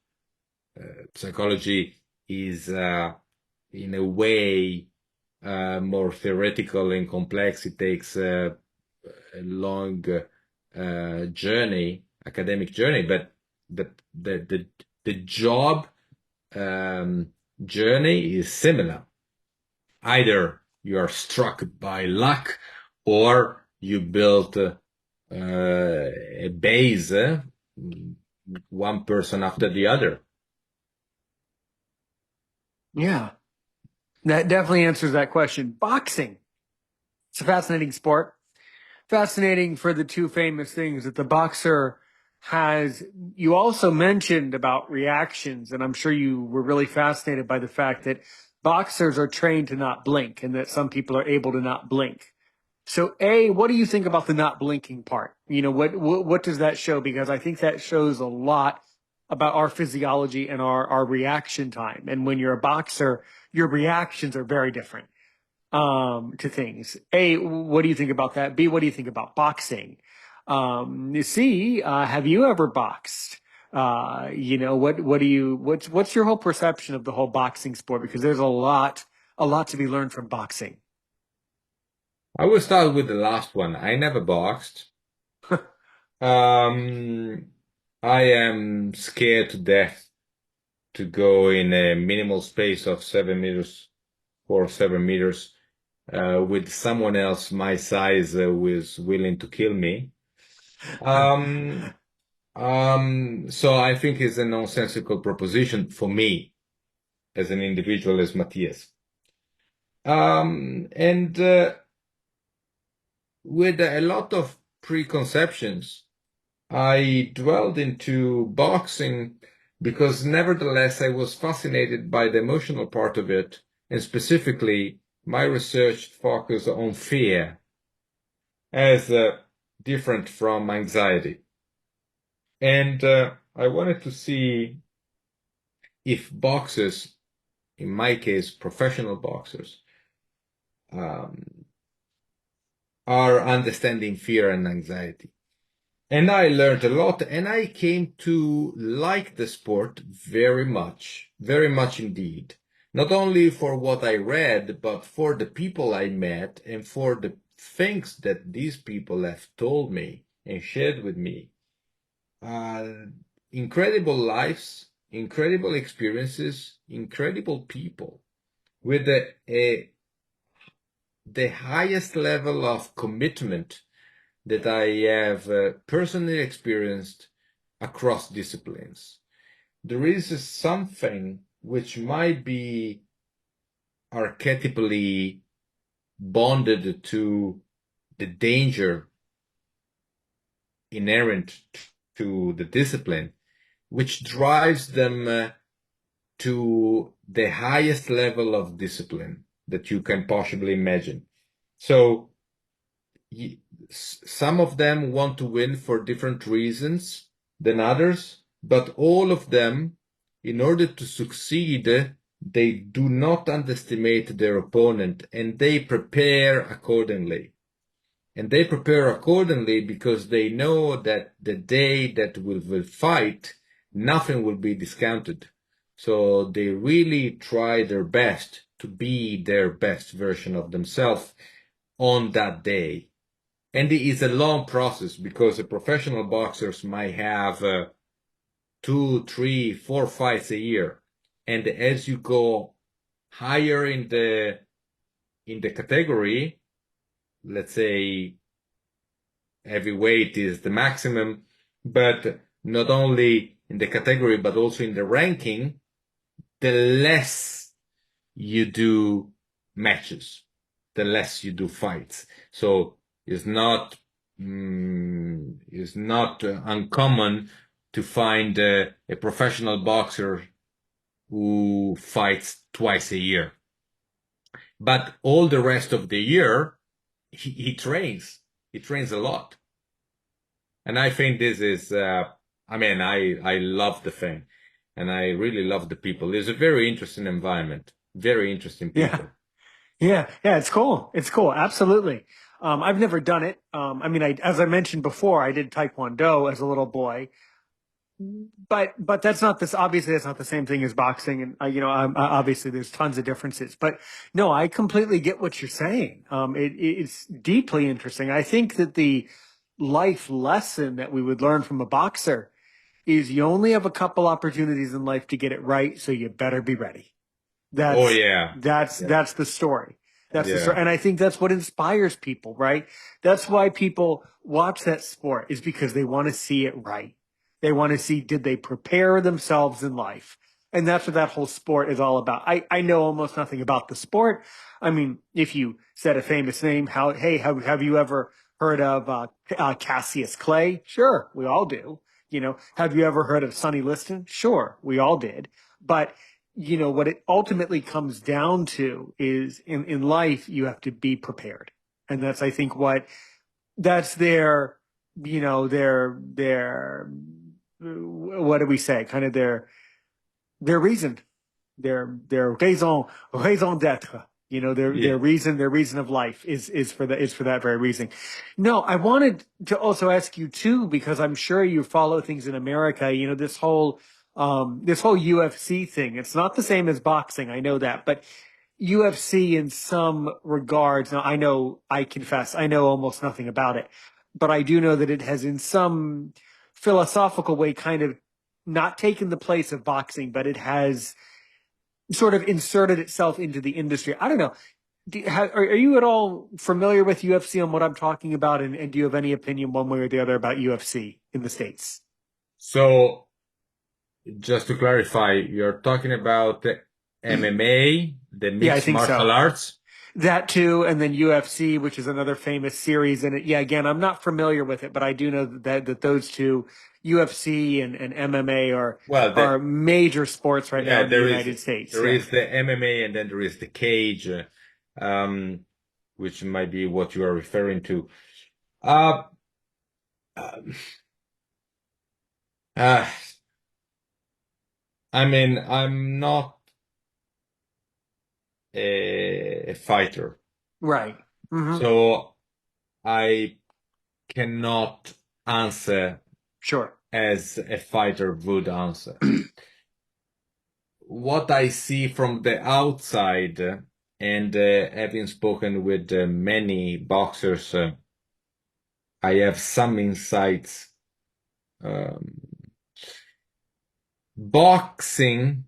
psychology is in a way more theoretical and complex. It takes a long journey, academic journey, but the the the, the job um, journey is similar. Either you are struck by luck or you built a base, one person after the other. Yeah. That definitely answers that question. Boxing. It's a fascinating sport. Fascinating for the two famous things that the boxer has. You also mentioned about reactions, and I'm sure you were really fascinated by the fact that boxers are trained to not blink and that some people are able to not blink. So, A, what do you think about the not blinking part? What does that show? Because I think that shows a lot about our physiology and our reaction time. And when you're a boxer, your reactions are very different to things. A, what do you think about that? B, what do you think about boxing? C, have you ever boxed? What's your whole perception of the whole boxing sport? Because there's a lot to be learned from boxing. I will start with the last one. I never boxed. Um, I am scared to death to go in a minimal space of 7 meters for 7 meters with someone else my size who is willing to kill me. Um, so I think it's a nonsensical proposition for me as an individual, as Matthias. And with a lot of preconceptions, I dwelled into boxing because nevertheless I was fascinated by the emotional part of it, and specifically my research focused on fear as different from anxiety. And I wanted to see if boxers, in my case, professional boxers, um, are understanding fear and anxiety. And I learned a lot, and I came to like the sport very much indeed. Not only for what I read, but for the people I met and for the things that these people have told me and shared with me. Uh, Incredible lives, incredible experiences, incredible people with the highest level of commitment that I have personally experienced across disciplines. There is something which might be archetypally bonded to the danger inherent to the discipline, which drives them to the highest level of discipline that you can possibly imagine. So some of them want to win for different reasons than others, but all of them, in order to succeed, they do not underestimate their opponent and they prepare accordingly. And they prepare accordingly because they know that the day that will fight, nothing will be discounted. So they really try their best to be their best version of themselves on that day. And it is a long process because the professional boxers might have 2, 3, 4 fights a year. And as you go higher in the category, let's say heavyweight is the maximum, but not only in the category, but also in the ranking, the less you do matches, the less you do fights. So it's not uncommon to find a professional boxer who fights twice a year. But all the rest of the year, he trains. He trains a lot. And I think this is, I love the thing and I really love the people. It's a very interesting environment, very interesting Yeah. people. Yeah. It's cool. It's cool. Absolutely. I've never done it. As I mentioned before, I did Taekwondo as a little boy, but that's not this. Obviously, that's not the same thing as boxing, and obviously there's tons of differences. But no, I completely get what you're saying. It's deeply interesting. I think that the life lesson that we would learn from a boxer is you only have a couple opportunities in life to get it right, so you better be ready. Oh That's yeah. that's Yeah. that's the story. That's the story. Yeah. And I think that's what inspires people, right? That's why people watch that sport is because they want to see it right. They want to see, did they prepare themselves in life? And that's what that whole sport is all about. I know almost nothing about the sport. I mean, if you said a famous name, have you ever heard of Cassius Clay? Sure, we all do. Have you ever heard of Sonny Liston? Sure, we all did. But what it ultimately comes down to is in life, you have to be prepared. And that's, I think, that's what do we say? Kind of their reason, their raison d'être. Their Yeah. reason of life is for that very reason. No, I wanted to also ask you too, because I'm sure you follow things in America. This whole UFC thing. It's not the same as boxing. I know that, but UFC in some regards. Now, I confess, I know almost nothing about it, but I do know that it has in some philosophical way kind of not taken the place of boxing, but it has sort of inserted itself into the industry. I don't know. Are you at all familiar with UFC on what I'm talking about, and do you have any opinion one way or the other about UFC in the States? So just to clarify, you're talking about the MMA, the Yeah, I mixed think martial so. arts? That too, and then UFC, which is another famous series. And yeah, again, I'm not familiar with it, but I do know that those two, UFC and MMA, Well, are major sports right now yeah, in the United States. there Yeah, is the MMA and then there is the cage, um, which might be what you are referring to. Uh, um, uh, I mean, I'm not a fighter, right. Hmm. so I cannot answer Sure. as a fighter would answer. What I see from the outside, and having spoken with many boxers, I have some insights. Um, Boxing,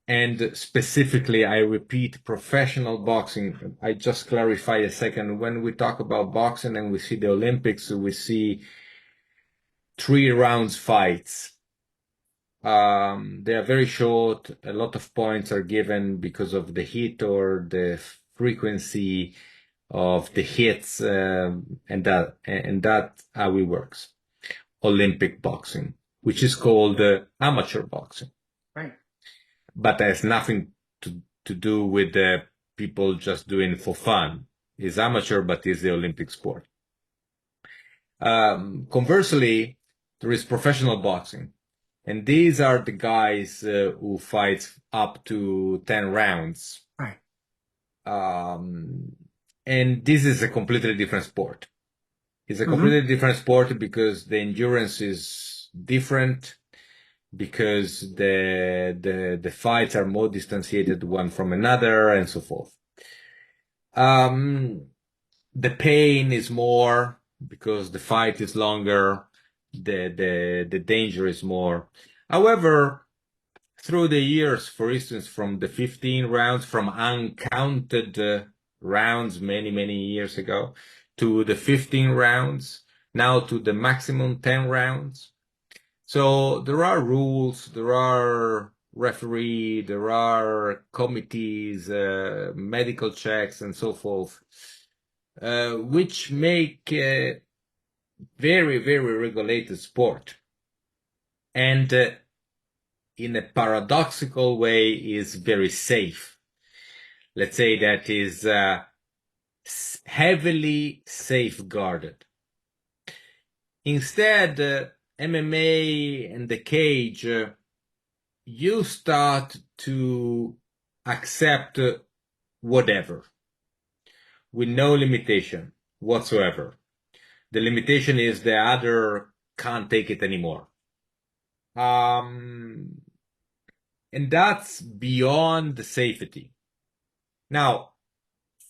and specifically, I repeat, professional boxing. I just clarify a second. When we talk about boxing and we see the Olympics, we see 3 rounds fights. They are very short. A lot of points are given because of the hit or the frequency of the hits, and that how it works. Olympic boxing, which is called amateur boxing, Right. but has nothing to do with the people just doing it for fun. It's amateur, but it's the Olympic sport. Conversely, there is professional boxing. And these are the guys who fight up to 10 rounds. Right. Um, and this is a completely different sport. It's a Hmm. completely different sport because the endurance is different, because the fights are more distanciated one from another, and so forth. Um, the pain is more because the fight is longer, the danger is more. However, through the years, for instance, from the 15 rounds, from uncounted rounds many years ago, to the 15 rounds, now to the maximum 10 rounds. So there are rules, there are referee, there are committees, medical checks, and so forth, which make a very regulated sport. And in a paradoxical way is very safe. Let's say that is heavily safeguarded. Instead, MMA and the cage, you start to accept whatever with no limitation whatsoever. The limitation is the other can't take it anymore. Um, and that's beyond the safety. Now,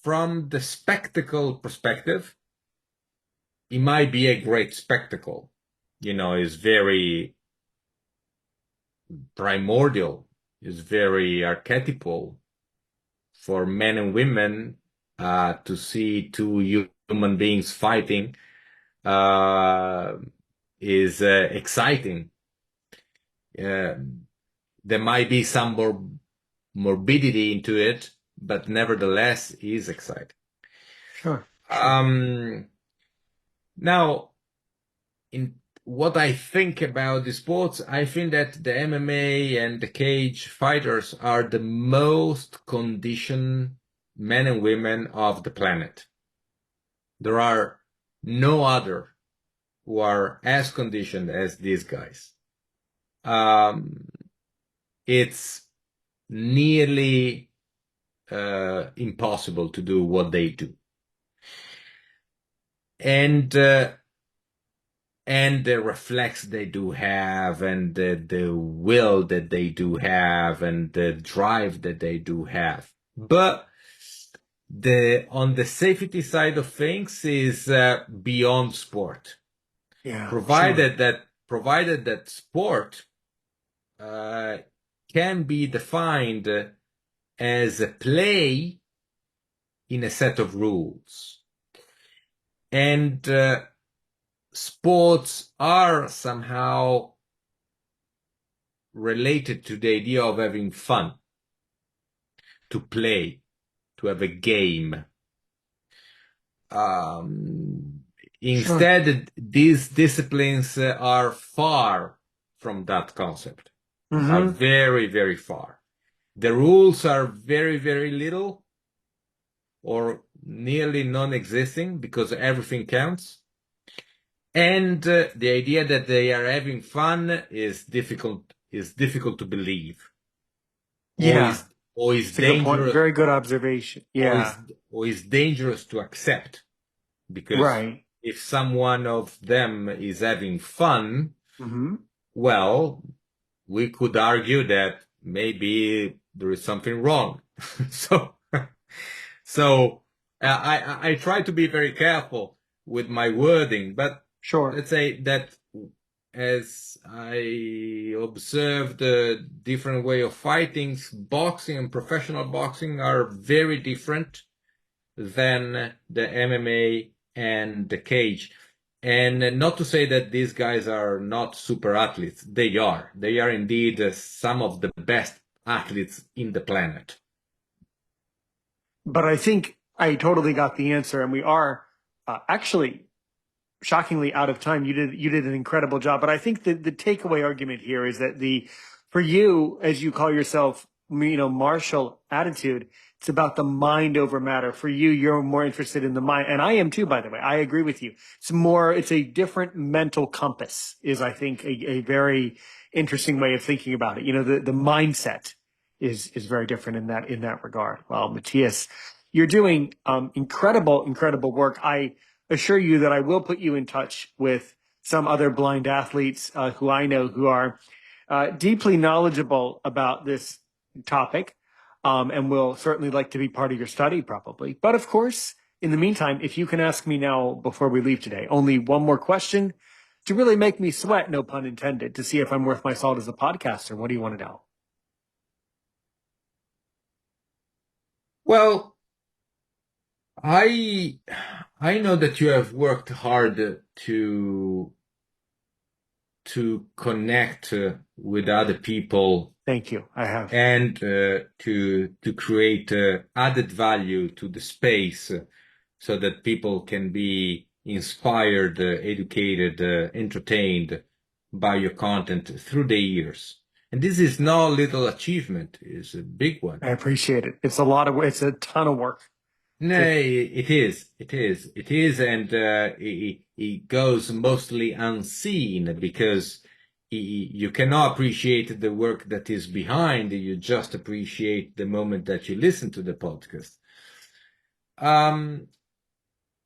from the spectacle perspective, it might be a great spectacle. It's very primordial, it's very archetypal for men and women to see two human beings fighting uh, is exciting. Uh, there might be some more morbidity into it, but nevertheless is exciting. Sure. Sure. Um, Now, in what I think about the sports, I think that the MMA and the cage fighters are the most conditioned men and women of the planet. There are no other who are as conditioned as these guys. Um, it's nearly impossible to do what they do. And the reflex they do have, and the will that they do have, and the drive that they do have. But on the safety side of things is beyond sport. Yeah. Sure. Provided that sport uh, can be defined as a play in a set of rules. And sports are somehow related to the idea of having fun, to play, to have a game. Sure. Instead, these disciplines are far from that concept, are Mm-hmm. very, very far. The rules are very, very little or nearly non-existing because everything counts. And the idea that they are having fun is difficult to believe, or Yeah. is or is It's a good point. dangerous, Very good observation. or Yeah. is dangerous to accept. Because Right. if someone of them is having fun, Mm-hmm. well, we could argue that maybe there is something wrong. So, so I try to be very careful with my wording, but Sure. let's say that as I observed the different way of fighting, boxing and professional boxing are very different than the MMA and the cage. And not to say that these guys are not super athletes. They are. They are indeed some of the best athletes in the planet. But I think I totally got the answer, and we are actually shockingly out of time. You did an incredible job. But I think the takeaway argument here is that the for you, as you call yourself, martial attitude, it's about the mind over matter. For you, you're more interested in the mind, and I am too. By the way, I agree with you. It's a different mental compass. Is I think a very interesting way of thinking about it. The mindset is very different in that regard. Well, Matthias, you're doing incredible work. I assure you that I will put you in touch with some other blind athletes who I know who are deeply knowledgeable about this topic, and will certainly like to be part of your study, probably. But of course, in the meantime, if you can ask me now before we leave today, only one more question to really make me sweat, no pun intended, to see if I'm worth my salt as a podcaster. What do you want to know? Well, I I know that you have worked hard to connect with other people Thank you. I have. and to create added value to the space so that people can be inspired, educated, entertained by your content through the years. And this is no little achievement, it's a big one. I appreciate it. It's a ton of work. No, It, it is, and it goes mostly unseen because you cannot appreciate the work that is behind. You just appreciate the moment that you listen to the podcast. Um,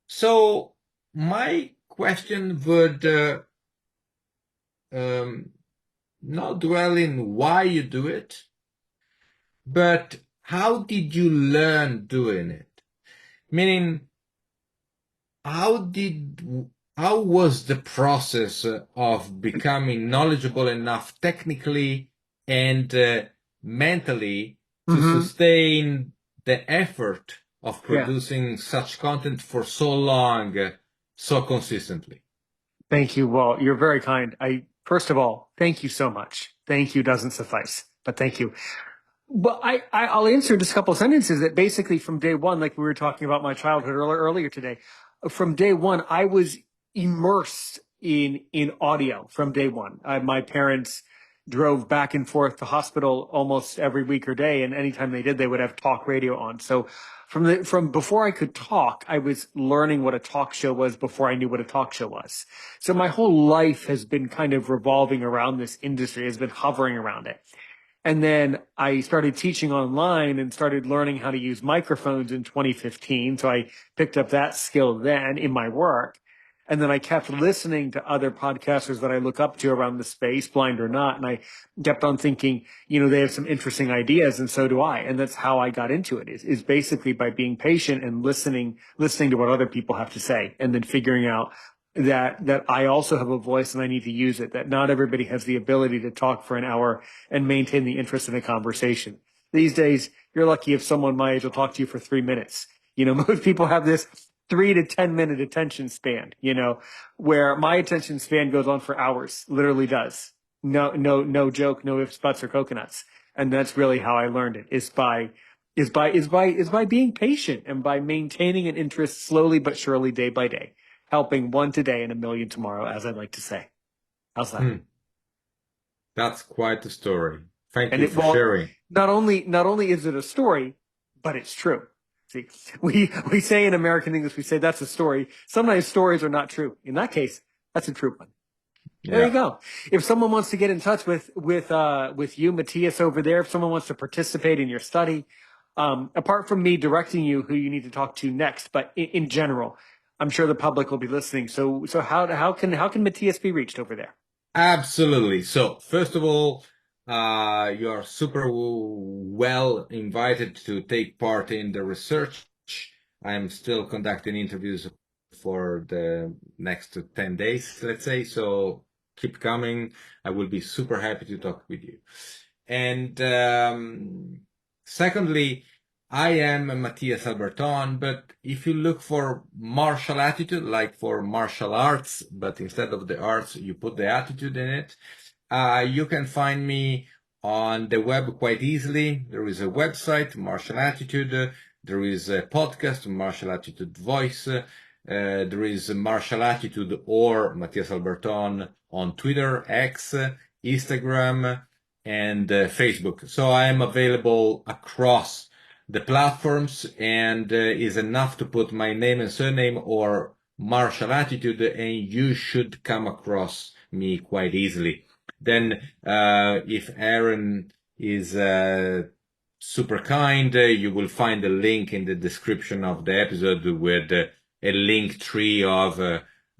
so my question would um, not dwell in why you do it, but how did you learn doing it? Meaning, how did how was the process of becoming knowledgeable enough technically and mentally to Mhm. sustain the effort of Yeah. producing such content for so long, so consistently? Thank you. Well, you're very kind. First of all, thank you so much. Thank you doesn't suffice, but thank you. Well, I'll answer just a couple of sentences that basically from day one, like we were talking about my childhood earlier today, from day one, I was immersed in audio from day one. My parents drove back and forth to hospital almost every week or day, and anytime they did, they would have talk radio on. So from before I could talk, I was learning what a talk show was before I knew what a talk show was. So my whole life has been kind of revolving around this industry, has been hovering around it. And then I started teaching online and started learning how to use microphones in 2015. So I picked up that skill then in my work. And then I kept listening to other podcasters that I look up to around the space, blind or not. And I kept on thinking, they have some interesting ideas, and so do I. And that's how I got into it, is basically by being patient and listening to what other people have to say, and then figuring out that I also have a voice and I need to use it, that not everybody has the ability to talk for an hour and maintain the interest in a conversation. These days, you're lucky if someone my age will talk to you for 3 minutes. Most people have this 3 to 10 minute attention span, where my attention span goes on for hours, literally does. No joke, no ifs, buts, or coconuts. And that's really how I learned it is by being patient and by maintaining an interest slowly but surely day by day, helping one today and a million tomorrow, as I like to say. How's that? That's quite a story. Thank And you it for well, sharing. not only is it a story, but it's true. See, we say in American English, we say that's a story. Sometimes stories are not true. In that case, that's a true one. There you Yeah. go. If someone wants to get in touch with you, Matthias, over there, if someone wants to participate in your study, apart from me directing you who you need to talk to next, but in general, I'm sure the public will be listening. So how can Matthias be reached over there? Absolutely. So, first of all, you are super well invited to take part in the research. I'm still conducting interviews for the next 10 days, let's say. So keep coming. I will be super happy to talk with you. And secondly, I am Mathias Alberton, but if you look for martial attitude, like for martial arts, but instead of the arts, you put the attitude in it, you can find me on the web quite easily. There is a website, Martial Attitude. There is a podcast, Martial Attitude Voice. There is Martial Attitude or Mathias Alberton on Twitter, X, Instagram, and Facebook. So I am available across the platforms, and is enough to put my name and surname or Martial Attitude, and you should come across me quite easily. Then, if Aaron is super kind, you will find a link in the description of the episode with a link tree of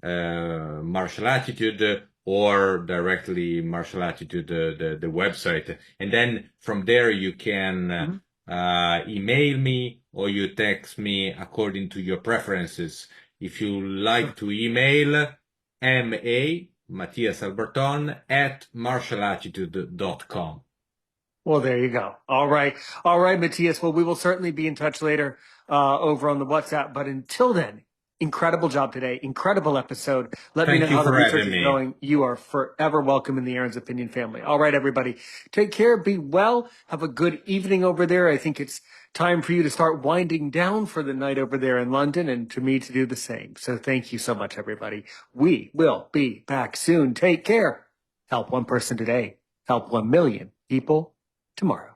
Martial Attitude, or directly Martial Attitude, the website. And then from there, you can email me or you text me according to your preferences. If you like to email, Matthias Alberton at martialattitude.com. Well, there you go. All right, Matthias. Well, we will certainly be in touch later over on the WhatsApp. But until then, incredible job today, incredible episode. Let me know Thank you how the for research having is me. going. You are forever welcome in the Aaron's Opinion family. All right, everybody, take care, be well, have a good evening over there. I think it's time for you to start winding down for the night over there in London, and to me to do the same. So thank you so much, everybody. We will be back soon. Take care. Help one person today. Help 1 million people tomorrow.